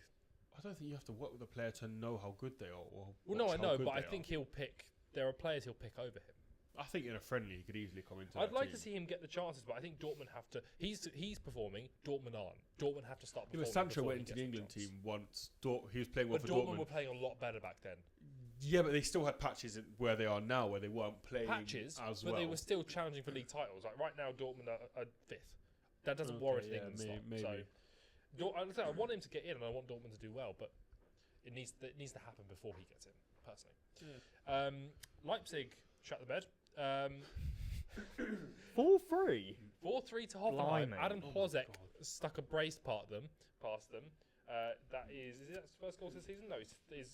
I don't think you have to work with a player to know how good they are. Or Well, no, watch I how know, good but I they think are. he'll pick. There are players he'll pick over him. I think in a friendly he could easily come into. I'd that like team. to see him get the chances, but I think Dortmund have to. He's performing. Dortmund aren't. Dortmund have to start Yeah, performing. but Sancho before went he into gets the England chance. team once. He was playing well But for Dortmund Dortmund. were playing a lot better back then. Yeah, but they still had patches where they are now, where they weren't playing Patches, as but well. they were still challenging for league titles. Like right now, Dortmund are fifth. That doesn't Okay, warrant an yeah, England slot. maybe. So, I want him to get in, and I want Dortmund to do well, but it needs to happen before he gets in. Personally, Leipzig shut the bed. 4-3. 4-3 to Hoffenheim. Blimey. Adam Oh my Hozek God. stuck a brace past them. That is it his first goal this season? No,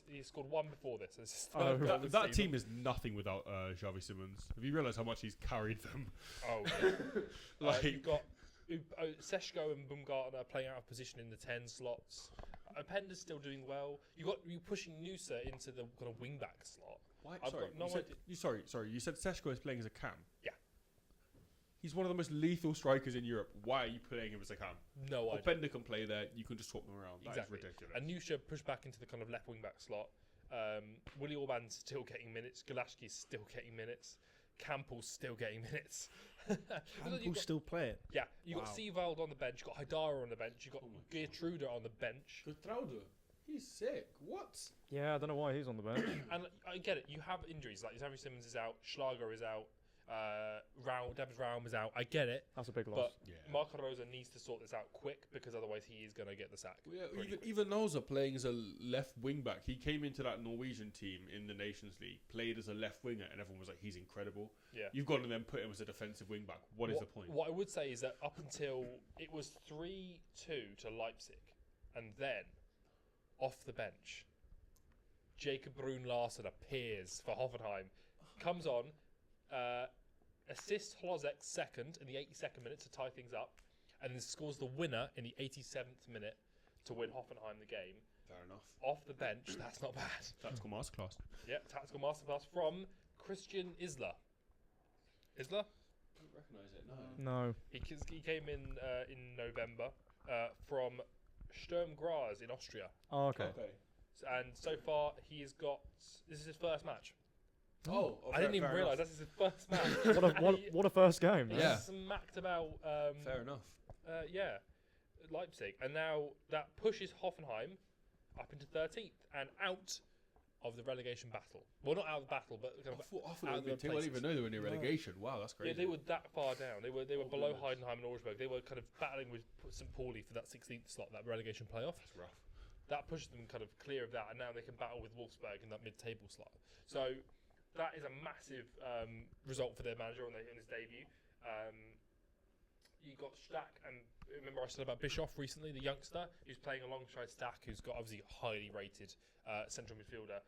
he scored one before this. It's his third goal this That season. team is nothing without Xavi Simons. Have you realised how much he's carried them? Oh, yeah. Like- you've got Seshko and Baumgartner playing out of position in the 10 slots. Openda's still doing well. You're pushing Nusa into the kind of wing back slot. Why? I've Sorry, got no you said, sorry. You said Seshko is playing as a cam. Yeah. He's one of the most lethal strikers in Europe. Why are you playing him as a cam? No idea. Openda can play there. You can just swap them around. That is Exactly. ridiculous. And Nusha pushed back into the kind of left wing back slot. Willie Orban's still getting minutes. Galashki's still getting minutes. Campbell's still getting minutes. Campbell still play it. Yeah, you got Wow. Seevald on the bench. You got Haidara on the bench. You got Oh my Geertruida on the bench. Geertruida, he's sick. What? Yeah, I don't know why he's on the bench. And I get it. You have injuries like Xavi Simons is out. Schlager is out. David Raum is out. I get it. That's a big loss. But Yeah. Marco Rosa needs to sort this out quick because otherwise he is going to get the sack. Yeah, pretty quick. even Noza playing as a left wing back. He came into that Norwegian team in the Nations League, played as a left winger, and everyone was like, "He's incredible." Yeah. You've gone and then put him as a defensive wing back. What is the point? What I would say is that up until it was 3-2 to Leipzig, and then off the bench, Jacob Brun Larsen appears for Hoffenheim, comes on, assists Hlozek second in the 82nd minute to tie things up, and then scores the winner in the 87th minute to win Hoffenheim the game. Fair enough. Off the bench, that's not bad. Tactical masterclass. Yeah, tactical masterclass from Christian Isler. Isler? I don't recognise it. No. No. He came in November from Sturm Graz in Austria, Oh, okay. and so far he's got this is his first match. Oh, I didn't even realise that's his first match. What a first game. He Yeah. smacked about Fair enough. Leipzig, and now that pushes Hoffenheim up into 13th and out of the relegation battle. Well, not out of the battle, but kind of I thought out of they the didn't places. even know they were in relegation. Wow, that's crazy. Yeah, they were that far down. They were Oh, below goodness. Heidenheim and Augsburg. They were kind of battling with St. Pauli for that 16th slot, that relegation playoff. That's rough. That pushed them kind of clear of that, and now they can battle with Wolfsburg in that mid-table slot. So that is a massive result for their manager on his debut. You got Stack, and remember I said about Bischoff recently, the youngster who's playing alongside Stack, who's got obviously a highly rated central midfielder.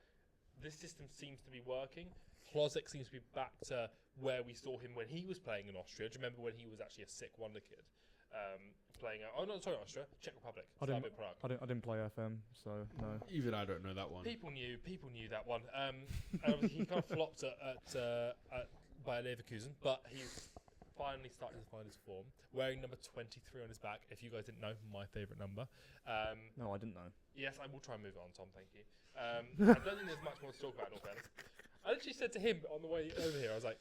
This system seems to be working. Hlozek seems to be back to where we saw him when he was playing in Austria. Do you remember when he was actually a sick wonder kid? Playing out. Oh no, sorry, Austria, Czech Republic, Slavia Prague. I didn't play FM, so no. Even I don't know that one. People knew that one. And obviously he kind of flopped at Bayer Leverkusen, but he's finally starting to find his form. Wearing number 23 on his back. If you guys didn't know, my favourite number. No, I didn't know. Yes, I will try and move on, Tom. Thank you. I don't think there's much more to talk about in all fairness. I literally said to him on the way over here, I was like,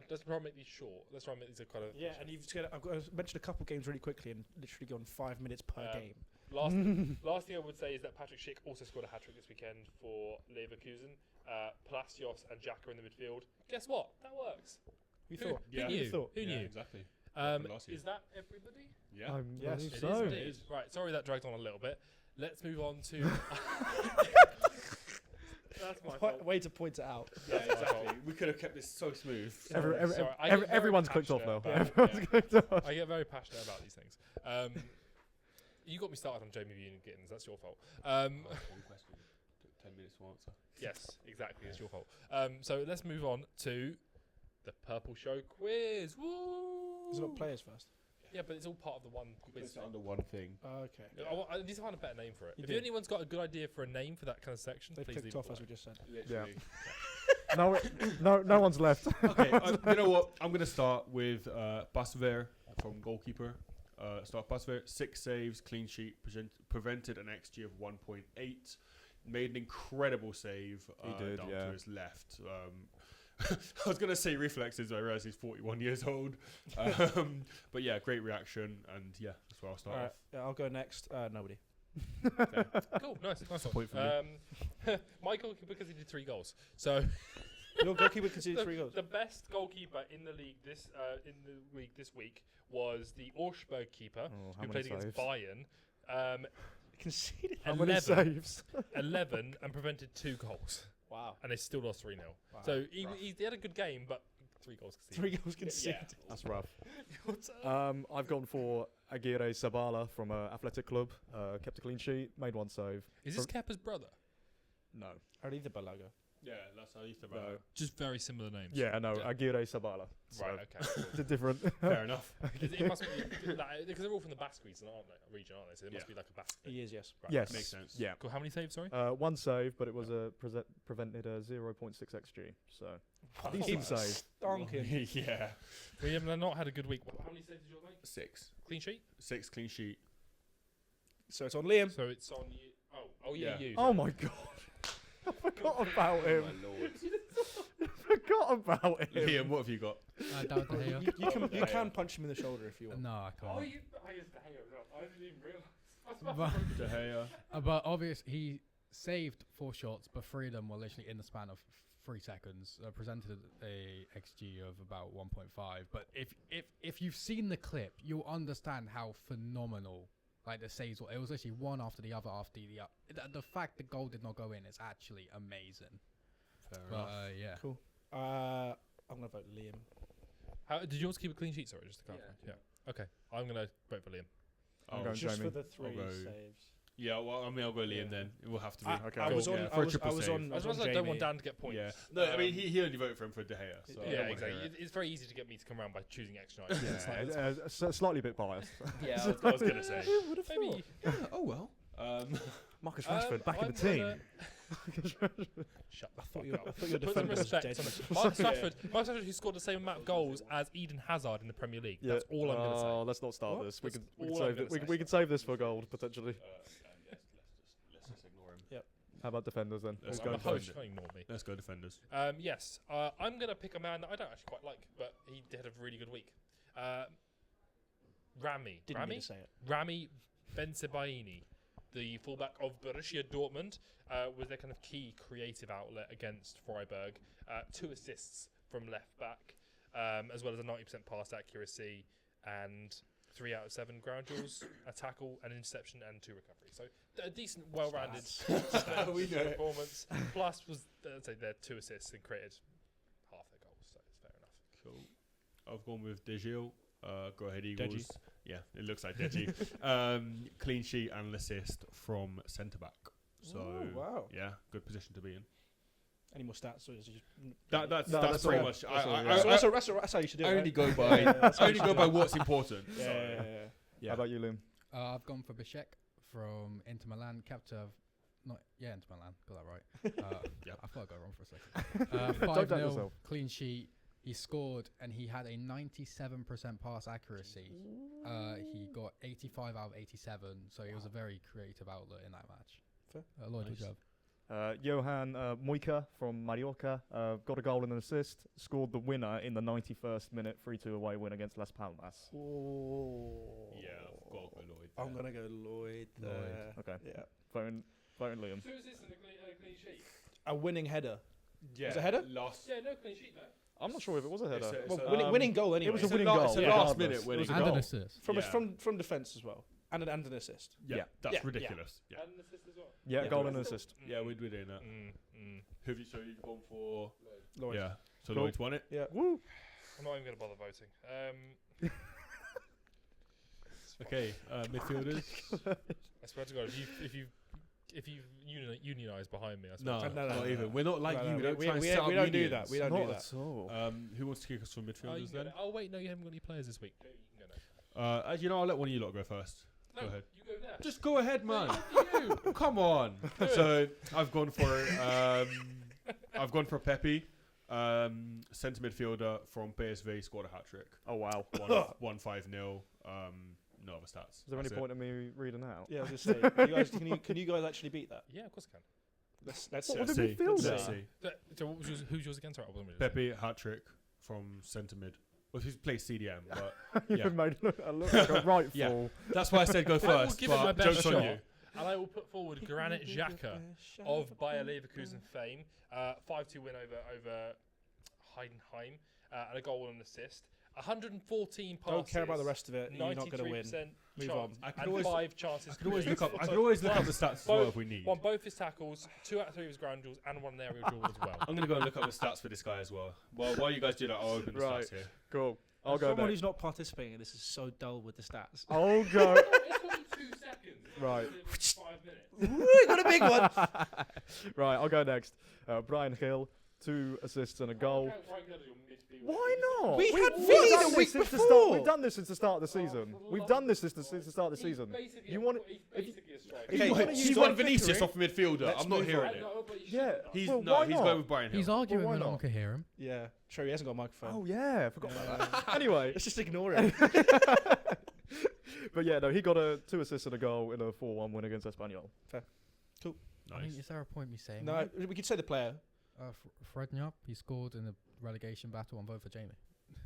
let's try and make these short. Let's try and make these a kind of Yeah, and I've got to mention a couple games really quickly and literally gone 5 minutes per game. Last thing I would say is that Patrick Schick also scored a hat-trick this weekend for Leverkusen. Palacios and Xhaka in the midfield. Guess what? That works. Who thought? Yeah. Who knew? Who thought? Who Yeah, knew? exactly. Is that everybody? Yeah. I Yes. believe It so. It is. Right, sorry that dragged on a little bit. Let's move on to... That's my fault. Way to point it out. Yeah, exactly. We could have kept this so smooth. Every, every, Sorry, I every, get very everyone's clicked off though. passionate about- Everyone's clicked off. I get very passionate about these things. You got me started on Jamie Bean and Gittins. That's your fault. One question. Took 10 minutes to answer. Yes, exactly. It's your fault. So let's move on to the Purple Show quiz. Woo! Is it not players first? Yeah, but it's all part of the one quiz. It's thing. under one thing. Okay. I need to find a better name for it. You If do. anyone's got a good idea for a name for that kind of section, They've please clicked leave off it as below. we just said. Literally. No one's left. Okay, you know what? I'm going to start with Basver from goalkeeper. Start Basver, 6 saves, clean sheet, prevented an XG of 1.8. Made an incredible save He did, down yeah. to his left. I was going to say reflexes, but I realised he's 41 years old. But yeah, great reaction, and yeah, that's where I'll start All right, off. yeah, I'll go next. Nobody. Cool, nice one. Point for me. My goalkeeper because he did 3 goals. So Your goalkeeper conceded 3 goals. the best goalkeeper in the league this week was the Augsburg keeper Oh, how who many played against saves? Bayern. Conceded. How many 11, saves? 11 and prevented 2 goals, Wow. and they still lost 3-0. Wow. So he had a good game, but 3 goals conceded. 3 goals conceded. That's rough. I've gone for Aguirre Sabala from Athletic Club. Kept a clean sheet, made 1 save. Is this Kepa's brother? No. Arriba Balaga. Yeah, that's how I used to No. Just very similar names. Yeah, no, Yeah. Aguirre Sabala. So Right. Okay. Cool. it's a different. Fair enough. It must be because they're all from the Basque region, aren't they? So it must be like a Basque. He is, yes. Right. Yes. Makes sense. Yeah. Cool. How many saves? Sorry. 1 save, but it was prevented a 0.6 XG. So decent save. Donkin. Yeah. We have not had a good week. How many saves did you make? 6. Clean sheet. 6 clean sheet. So it's on Liam. So it's on you. Oh yeah, Yeah. you. Oh my god. I forgot about him. Lord. Forgot about him. Liam, what have you got? Down to here. You can punch him in the shoulder if you want. No, I can't. I used to hate it. I didn't even realise. But, De Gea. but obviously, he saved 4 shots, but 3 of them were literally in the span of 3 seconds. Presented a XG of about 1.5. But if you've seen the clip, you'll understand how phenomenal like the saves were. It was literally one after the other after the other. The fact the goal did not go in is actually amazing. Fair But enough. Yeah. Cool. I'm gonna vote Liam. How did yours keep a clean sheet? Sorry, just to clarify. Yeah. Okay. I'm gonna vote for Liam. I'm going Just Jamie. for the 3 go- saves. Yeah, well, I mean, I'll go Liam Yeah. then. It will have to be. Okay. I Cool. was on. Yeah, I for a was triple on. save. I As was well on as I don't want Jamie. Dan to get points. Yeah. No, I mean, he only voted for him for De Gea. So Yeah, I don't exactly. wanna hear it. It's very easy to get me to come around by choosing extra Yeah, nights. slightly bit biased. Yeah, I was gonna say. Who would have Maybe. Oh, well. Marcus Rashford back in I'm the team. gonna- Shut the fuck up. I thought your Put some defender was respect dead. on it. Marcus Rashford, who scored the same amount of goals as Eden Hazard in the Premier League. Yeah. That's all I'm going to say. Oh, let's not start What? this. We That's can, we can all I'm save gonna it. say. We can save this for gold potentially. Let's just ignore him. How about defenders then? Let's We'll I'm go a for host, you can't ignore me. Let's go defenders. Yes, I'm going to pick a man that I don't actually quite like, but he did have a really good week. Rami. Didn't Rami? need to say it. Rami Bensebaini, the fullback of Borussia Dortmund, was their kind of key creative outlet against Freiburg. 2 assists from left back, as well as a 90% pass accuracy and 3 out of 7 ground duels, a tackle, an interception, and 2 recoveries. So a decent, well-rounded We know it. performance. Plus was I'd say their 2 assists and created half their goals, so it's fair enough. Cool. I've gone with De Gea. Go ahead, Eagles. Deji. Yeah, it looks like Deji. Clean sheet and an assist from centre back. So Oh, wow. yeah, good position to be in. Any more stats? Or is it just That's that's pretty all. much. That's all, yeah. That's how you should do it. I only right? go by. that's how I you only should go do by it. what's important. Yeah, So, yeah, yeah. yeah. How about you, Liam? I've gone for Bishek from Inter Milan, captain of Inter Milan, got that right. Yeah. I thought I got it wrong for a second. Don't doubt 5-0 yourself. clean sheet. He scored and he had a 97% pass accuracy. He got 85 out of 87, so he was a very creative outlet in that match. Fair. Lloyd, Nice. good job. Johan Moika from Mallorca got a goal and an assist, scored the winner in the 91st minute 3-2 away win against Las Palmas. Oh. Yeah, I've got to go Lloyd. I'm gonna go Lloyd. There. Okay, Yeah. voting Liam. 2 assists and a clean sheet. A winning header. Yeah, Was it a header? Last. Yeah, no clean sheet though. I'm not sure if it was a header. It's Well, a- winning goal anyway. It was a It's a winning la- goal. it's a yeah, last regardless. minute winning It was a And goal. an assist. from defence as well, and an assist. Yeah, Yeah. that's Yeah. ridiculous. Yeah, And an assist as well. Yeah, Yeah. goal and an assist. yeah, we're doing that. Who have you? So you've gone for? Lloyd. Yeah, so Cool. Lloyd's won it. Yeah. Woo! I'm not even going to bother voting. Okay, midfielders. I swear to God, if you unionise behind me, I swear. No, to God. no, not no, even. no. We're not like No, you. no, We don't we- try and we- set up we don't do unions. that. We don't do Not that. at all. Who wants to kick us from Oh, you midfielders can go then? now. Oh wait, no, you haven't got any players this week. You can go You know, I'll let one of you lot go first. No, Go ahead. you go next. Just go ahead, man. You. Come on. So I've gone for Pepe, centre midfielder from PSV, scored a hat trick. Oh wow. Won 5-0. No other stats. Is there any That's point in me reading out? Yeah, I was just saying. Can you guys actually beat that? Yeah, of course I can. Let's What see. was the midfielder? Let's see. So who's yours again? Sorry, I wasn't really Pepe hat trick from centre mid. Well, he's played CDM, but You've yeah. made it look like a right Yeah. fool. That's why I said go I will first. give it my But best joke's on shot. you. And I will put forward Granit Xhaka of Bayer Leverkusen fame. 5-2 win over Heidenheim. And a goal and an assist. 114 passes. Don't care about the rest of it. You're not going to win. 93% Move chance, on. I could and always- 5 chances. I could always look up. I So could always look won up the stats as well both- if we need. Won both his tackles, 2 out of 3 of his ground duels, and 1 aerial duel as well. I'm gonna go and look up the stats for this guy as well. Well, while you guys do that, I'll open the Right. stats here. Cool. I'll go Someone next. who's not participating in this is so dull with the stats. I'll go. It's only 2 seconds. Right. 5 minutes. Ooh, got a big one. Right, I'll go next. Brian Hill, 2 assists and a goal. Why not? We had We've Vinny done the this week since before. We've done this since the start of the season. We've done this since the start of the season. You want? He's basically a striker. If you wanna use he's that won Vinicius victory- off midfielder. Let's I'm not move hearing on. it. Yeah. He's well, no, why he's not? going with Brian Hill. He's arguing why when no not? one can hear him. Yeah, true. He hasn't got a microphone. Oh yeah, I forgot about that. Anyway, Let's just ignore it. but yeah, no, he got 2 assists and a goal in a 4-1 win against Espanyol. I mean, Nice. is there a point me saying No, that? we could say the player. Frednyap, he scored in the relegation battle on vote for Jamie.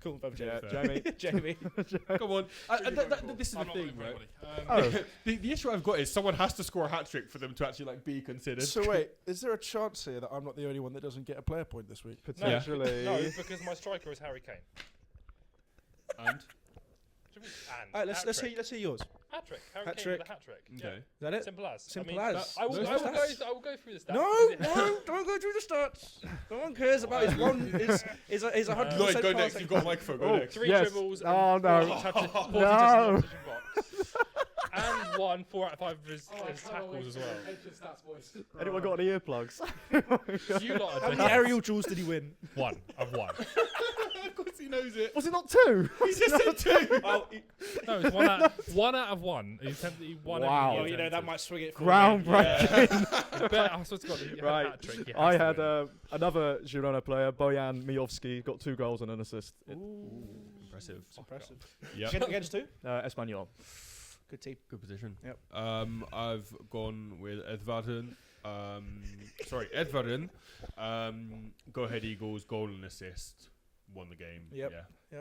Cool. Vote for Yeah, Jamie. Jamie. Jamie. Come on. This is the thing, right? Oh, The issue I've got is someone has to score a hat trick for them to actually be considered. So wait, is there a chance here that I'm not the only one that doesn't get a player point this week? potentially. No, because my striker is Harry Kane. And Alright, let's hear yours. Hat trick. Harry Hat Kane trick. with a hat trick. okay. Is that it? Simple as. Simple I mean, as. I will No go through the stats. No, because no, don't go through the stats. No one cares about his one. Is 100%. Lloyd, go pass next. You've got a microphone. Go next. 3 Yes. dribbles. Oh, and no. 4 touches, 4 No. touches in the opposition box. And won 4 out of 5 of his tackles as well. Anyone got any earplugs? You lot How are many aerial duels did he win? 1 of 1. Of course he knows it. Was it not 2? He just said 2. Oh, No, it's 1 out of 1. He won Wow. every oh, year you know that attempted. might swing it. For Groundbreaking. But I swear to God, he had a Right. hat trick. He I has to had win. another Girona player, Bojan Mijovski, got 2 goals and an assist. Impressive. Impressive. Yeah. Against who? Espanyol. Good team. Good position. Yep. I've gone with Edvarden. Edvarden. Go ahead, Eagles. Goal and assist. Won the game. Yep. Yeah.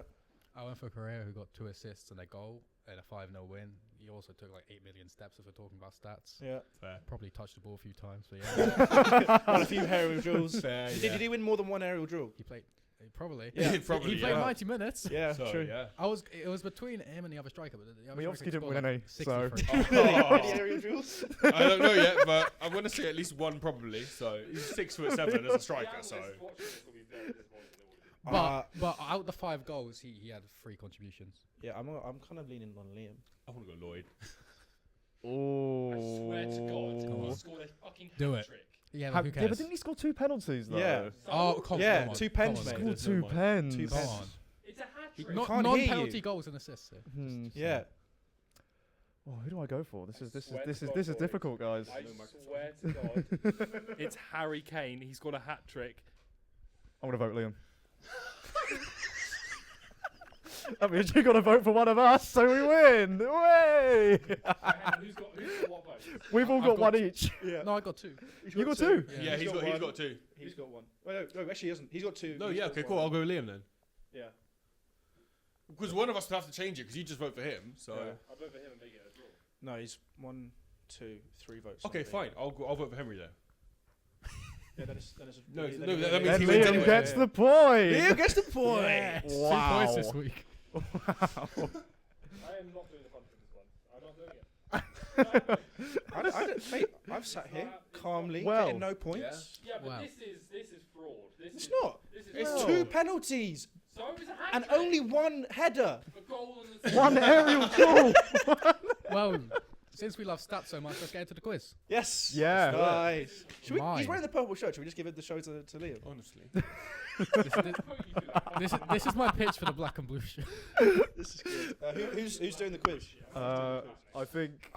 I went for Correa, who got 2 assists and a goal and a 5-0 win. He also took like 8 million steps if we're talking about stats. Yeah. Fair. Probably touched the ball a few times, but yeah. Won a few aerial duels. Fair. Did he win more than one aerial duel? He played, probably. Yeah, probably. He played yeah. 90 minutes. Yeah, So, true. yeah. It was between him and the other striker, but the other Mijovski striker didn't scored win any, 60 so- for each. Any aerial duels? I don't know yet, but I'm going to say at least one probably. So he's 6'7" as a striker. So But out the 5 goals, he had 3 contributions. Yeah, I'm kind of leaning on Liam. I want to go Lloyd. Oh. I swear to God, Come he on. scored a fucking Do hat it. trick. Yeah, Yeah, but who but cares? didn't he score 2 penalties though? Yeah. Oh, come Yeah, on. 2 Come pens, on. mate. Scored There's 2 no mind. pens. 2 Come pens. on. It's a hat He trick. can't hear Non-penalty you. goals and assists. Here. Hmm. Yeah. Oh, who do I go for? This is swear to God, this is boys. difficult, guys. I swear to God, it's Harry Kane. He's got a hat trick. I'm gonna vote Liam. That means you got to vote for one of us, so we win. Way! Hang on, who's got what vote? We've all I've got got one each. Yeah. No, I got 2. You got 2. Yeah, he's got one. 2. He's got 1. Well, no, actually, he hasn't. He's got 2. No, He's yeah, got okay, one. cool. I'll go with Liam then. Yeah. Because one of us will have to change it because you just vote for him. So Yeah. I'll vote for him and make it a draw. No, he's 1, 2, 3 votes. okay, on Liam. fine. I'll vote for Henry then. Yeah, then it's No, then no, he- that then means And he wins Liam anyway. gets the point. Liam gets the point. Yeah. 2 Wow. points this week. I am not doing the fun for this one. I'm not doing it. I don't, mate, I've sat here calmly, Well, getting no points. Yeah, but Wow. this is fraud. It's not. This is It's Well. 2 penalties So is a hat and trick. only 1 header. A goal and a One aerial goal. Well, since we love stats so much, let's get into the quiz. Yes. Yeah. Nice. Should we, he's Mine. wearing the purple shirt. Should we just give it the show to Liam? Honestly. This is my pitch for the black and blue show. This is good. Who's doing the quiz? I think.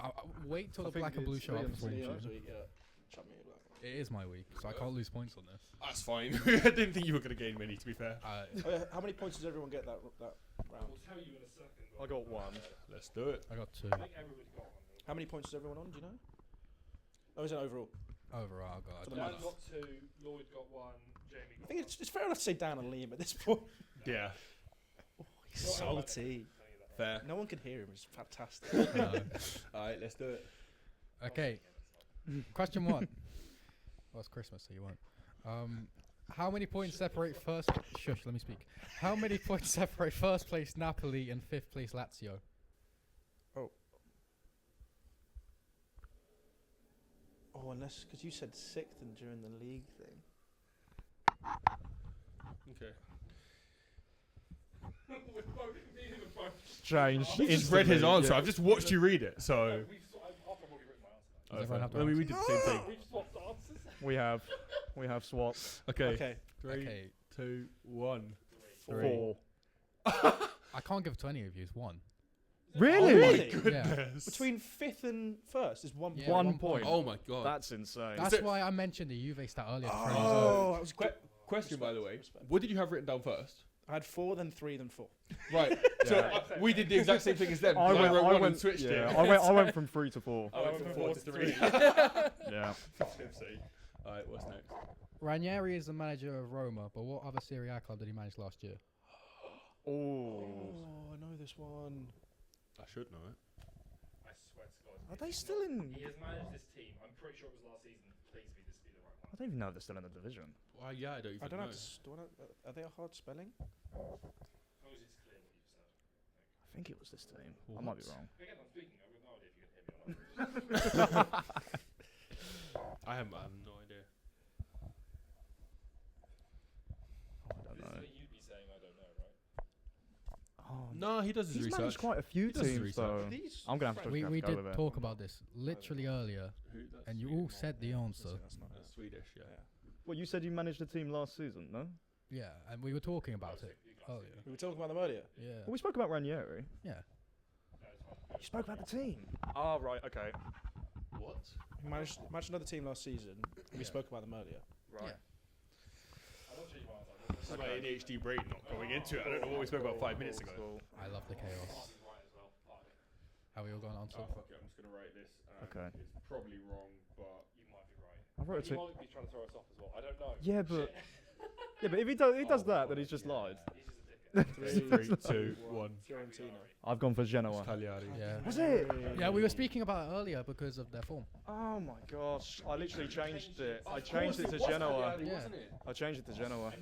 Wait till I the think black and blue it's show Liam's outperforms week. you. Shut me black. It is my week, so I can't lose points on this. That's fine. I didn't think you were going to gain many, to be fair. Oh, yeah, how many points does everyone get that round? We'll tell you in a second. I got one. Let's do it. I got 2. I think everybody's got one. How many points is everyone on? Do you know? Oh, is it overall? Overall, For the Dan month. got 2, Lloyd got 1, Jamie I got think 1. it's fair enough to say Dan and Liam at this point. Yeah. He's salty. Fair. No one can hear him. It's fantastic. No. All right, let's do it. Okay. Question 1. Well, it's Christmas, so you won't. How many points separate first? Shush, let me speak. How many points separate first place Napoli and 5th place Lazio? Oh, unless because you said 6th and during the league thing. Okay. Changed. You just read his instantly, answer. yeah. I've just watched you read it, so. I've already written my answer. Does everyone have I mean, their we did the same thing. We've swapped answers. We have swapped. Okay. Okay. 3, Okay. 2, 1. 4. I can't give it to any of you. It's 1. Really? Really? Goodness. Between 5th and 1st is 1 Yeah, point. 1 1 point. Oh my god. That's insane. That's why I mentioned the Juve stat earlier. to friends. Oh, that was Que- question, by the way. What did you have written down first? I had 4, then 3, then 4. Right. So we did the exact same thing as them. I because went, wrote I one went, and switched yeah, it. I went from 3 to 4. I went from 4 to 3. Yeah. Alright, what's next? Ranieri is the manager of Roma, but what other Serie A club did he manage last year? Oh. Oh, I know this one. I should know it. I swear to God. Are they still in? He has managed this team. I'm pretty sure it was last season. Please this be the right I one. don't even know if they're still in the division. Well, yeah, I don't even I don't know. have to. Are they a hard spelling? As long as it's clear what you've said. I think it was this team. I might be wrong. Again, I'm speaking. I've got no idea if you can hear me or not. I have no idea. I don't This is know. what you'd be saying. I don't know, right? Oh, No, he does his he's research. managed quite a few does his teams research. though. These I'm gonna have to. We go did with it. talk about this literally earlier, and you all said the answer. That's not That's Swedish, yeah. Well, you said you managed a team last season, no? Yeah, and we were talking about it earlier. We were talking about them earlier. Yeah. Well, we spoke about Ranieri. Yeah. You spoke about the team. Oh, right. Okay. What? We managed another team last season. We Yeah. spoke about them earlier. Right. I'm not sure you might answer. This is my ADHD brain not going into it. I don't know what we spoke about 5 minutes ago. Cool. I love the chaos. Right as well. How are we all going to answer? Oh, fuck it. I'm just going to write this. Okay. It's probably wrong, but. You might be right. I wrote a He team. might be trying to throw us off as well. I don't know. Yeah, but if he does that, then he's just lied. He's just a dickhead. 3, 2, 1. Fiorentina. I've gone for Genoa. Cagliari. Yeah. Was it? Yeah, we were speaking about it earlier because of their form. Oh my gosh! I literally changed it. I changed it to Genoa. Yeah. I changed it to Genoa.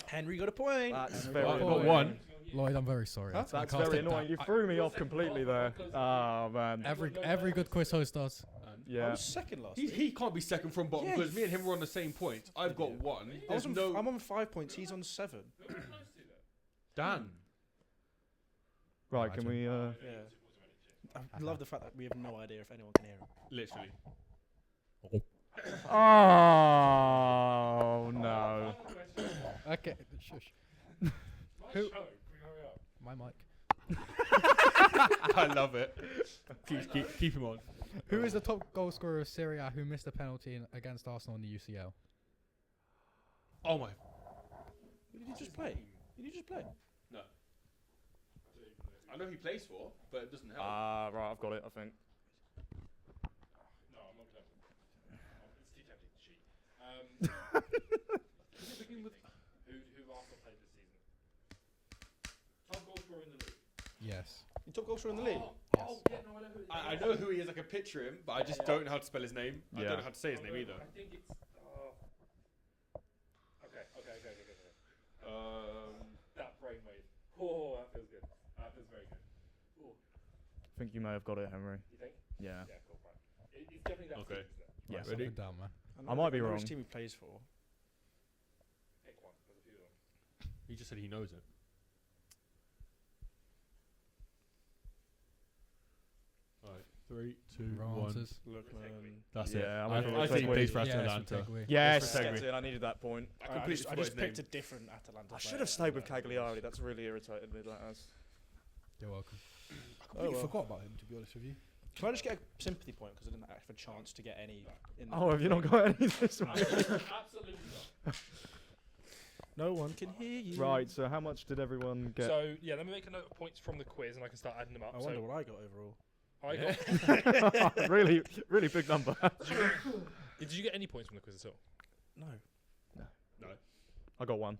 Henry got a point. That's Henry very got a Got point. one. Lloyd, I'm very sorry. Huh? I That's can't very take that. annoying. You threw me off completely there. Oh man. Every good quiz host does. I Yeah. was second last. He can't be second from bottom Yeah, because me and him were on the same point. I've got 1. There's no. I'm on 5 points. He's on 7. Dan. Right. Can we? Yeah. I love the fact that we have no idea if anyone can hear him. Literally. Oh no. Okay, shush. Who? My mic. I love it. Keep him on. Who is the top goal scorer of Serie A who missed a penalty against Arsenal in the UCL? Oh my. Who did you just play? Who did you just play? No. I know he plays for, but it doesn't help. Right. I've got it. I think. No, I'm not going to. It's too tempting to cheat. Does it begin with who Arsenal played this season? Top goal scorer in the league. Yes. You top goal scorer in the league. Oh, yeah, no, I know who it is. I know who he is. I can picture him, but I just don't know how to spell his name. I Yeah. don't know how to say his name either. I think it's. Okay. That brainwave. Oh, that feels good. That feels very good. Ooh, I think you may have got it, Henry. you think? Yeah. Yeah, cool, right. It's definitely that Okay. team, isn't it? Yeah. Right, Ready? settle down, man. know- I might be know wrong. Which team he plays for? Pick one. There's a few of them. He just said he knows it. Alright. 3, 2, 1. Rances. Lookman. That's Yeah, it. I'm I with think he Tegui. plays for Yeah, it's Atalanta. for Tegui. Yes, Tegui. that's it. I needed that point. I just picked a different Atalanta. I should player. have stayed with Cagliari. That's really irritated me. That has. You're welcome. I completely well. forgot about him, to be honest with you. Can I just get a sympathy point because I didn't have a chance to get any? In the Oh, have you not got any this week? Absolutely not. No one can hear you. Right. So how much did everyone get? So yeah, let me make a note of points from the quiz, and I can start adding them up. I wonder what I got overall. I got. really, really big number. Did you get any points from the quiz at all? No. I got 1.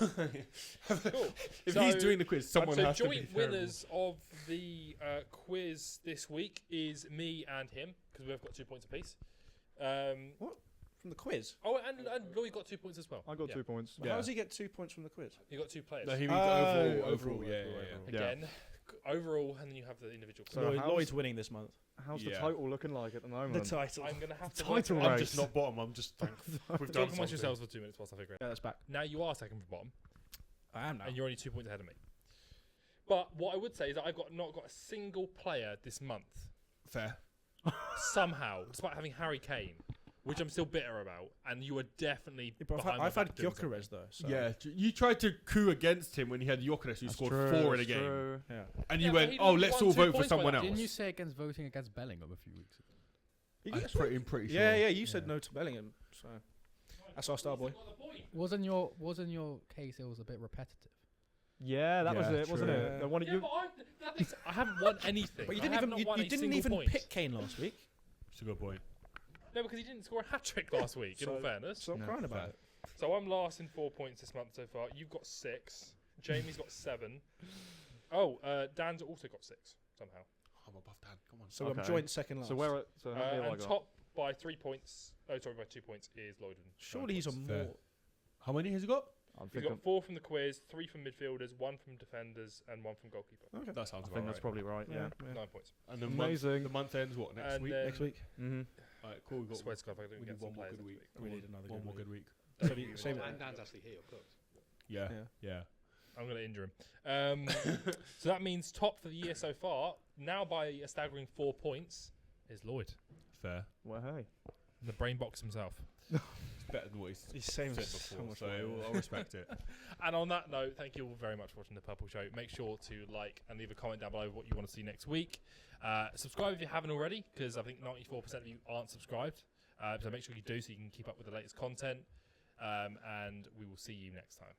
If So- he's doing the quiz, someone so has to be joint terrible. winners of the quiz this week is me and him because we've got 2 points apiece. From the quiz. Oh, and Lloyd got 2 points as well. I got Yeah. 2 points. How does he get 2 points from the quiz? You got 2 players. No, he means Oh, overall. Yeah. Yeah. Again, overall, and then you have the individual. So quiz. how's- Lloyd's winning this month. How's the Yeah. total looking like at the moment? title. I'm gonna have to Title work race. I'm just not bottom. I'm just thankful we've done Talk amongst something. yourselves for 2 minutes whilst I figure it Yeah, that's back. out. Now you are second from bottom, I am now. and you're only 2 points ahead of me. But what I would say is that I've not got a single player this month Fair. somehow, despite having Harry Kane, which I'm still bitter about, and you were definitely. Yeah, but behind my I've had back doing something. Gyökeres though. So. Yeah, you tried to coup against him when he had Jokeres, who That's scored true, 4 in a that's game, true. Yeah. and Yeah, you but went, he "Oh, won let's 2 all vote for points by someone that. else." Didn't you say against voting against Bellingham a few weeks ago? I'm pretty sure. Yeah, you said Yeah. no to Bellingham. So that's our star boy. Wasn't your case it was a bit repetitive? Yeah, that was Yeah, it, wasn't true. it? The one Yeah, you. but I haven't won anything. But you I didn't have even not you, won you a didn't single even point. pick Kane last week. It's a good point. No, because he didn't score a hat trick last week. In all fairness, So I'm No, crying fair. about it. so I'm last in 4 points this month so far. You've got 6. Jamie's got 7. Oh, Dan's also got 6 somehow. I'm above Dan. Come on. So I'm Okay. joint second last. So where? So how many have I And got? top by 3 points. Oh, sorry, by 2 points is Lloyden. Surely he's a Fair. more. How many has he got? I'm He's thinking. got 4 from the quiz, 3 from midfielders, 1 from defenders, and 1 from goalkeeper. Okay. That sounds I about think that's right. probably right. Yeah. 9 points. And the Amazing. month ends what next And week? then- Next week. Mhm. Alright, cool. We I got swear to God, if I don't we get need some one more players good next week. We need another One good more week. good week. Same And Dan's actually here, of course. Yeah. Yeah. Yeah. I'm going to injure him. So that means top for the year so far, now by a staggering 4 points, is Lloyd. Fair. Well, hey. The brain box himself. It's better than what he's He's saying said so before, much so more. I'll respect it. And on that note, thank you all very much for watching The Purple Show. Make sure to like and leave a comment down below what you want to see next week. Subscribe if you haven't already, because I think 94% of you aren't subscribed. So make sure you do so you can keep up with the latest content. And we will see you next time.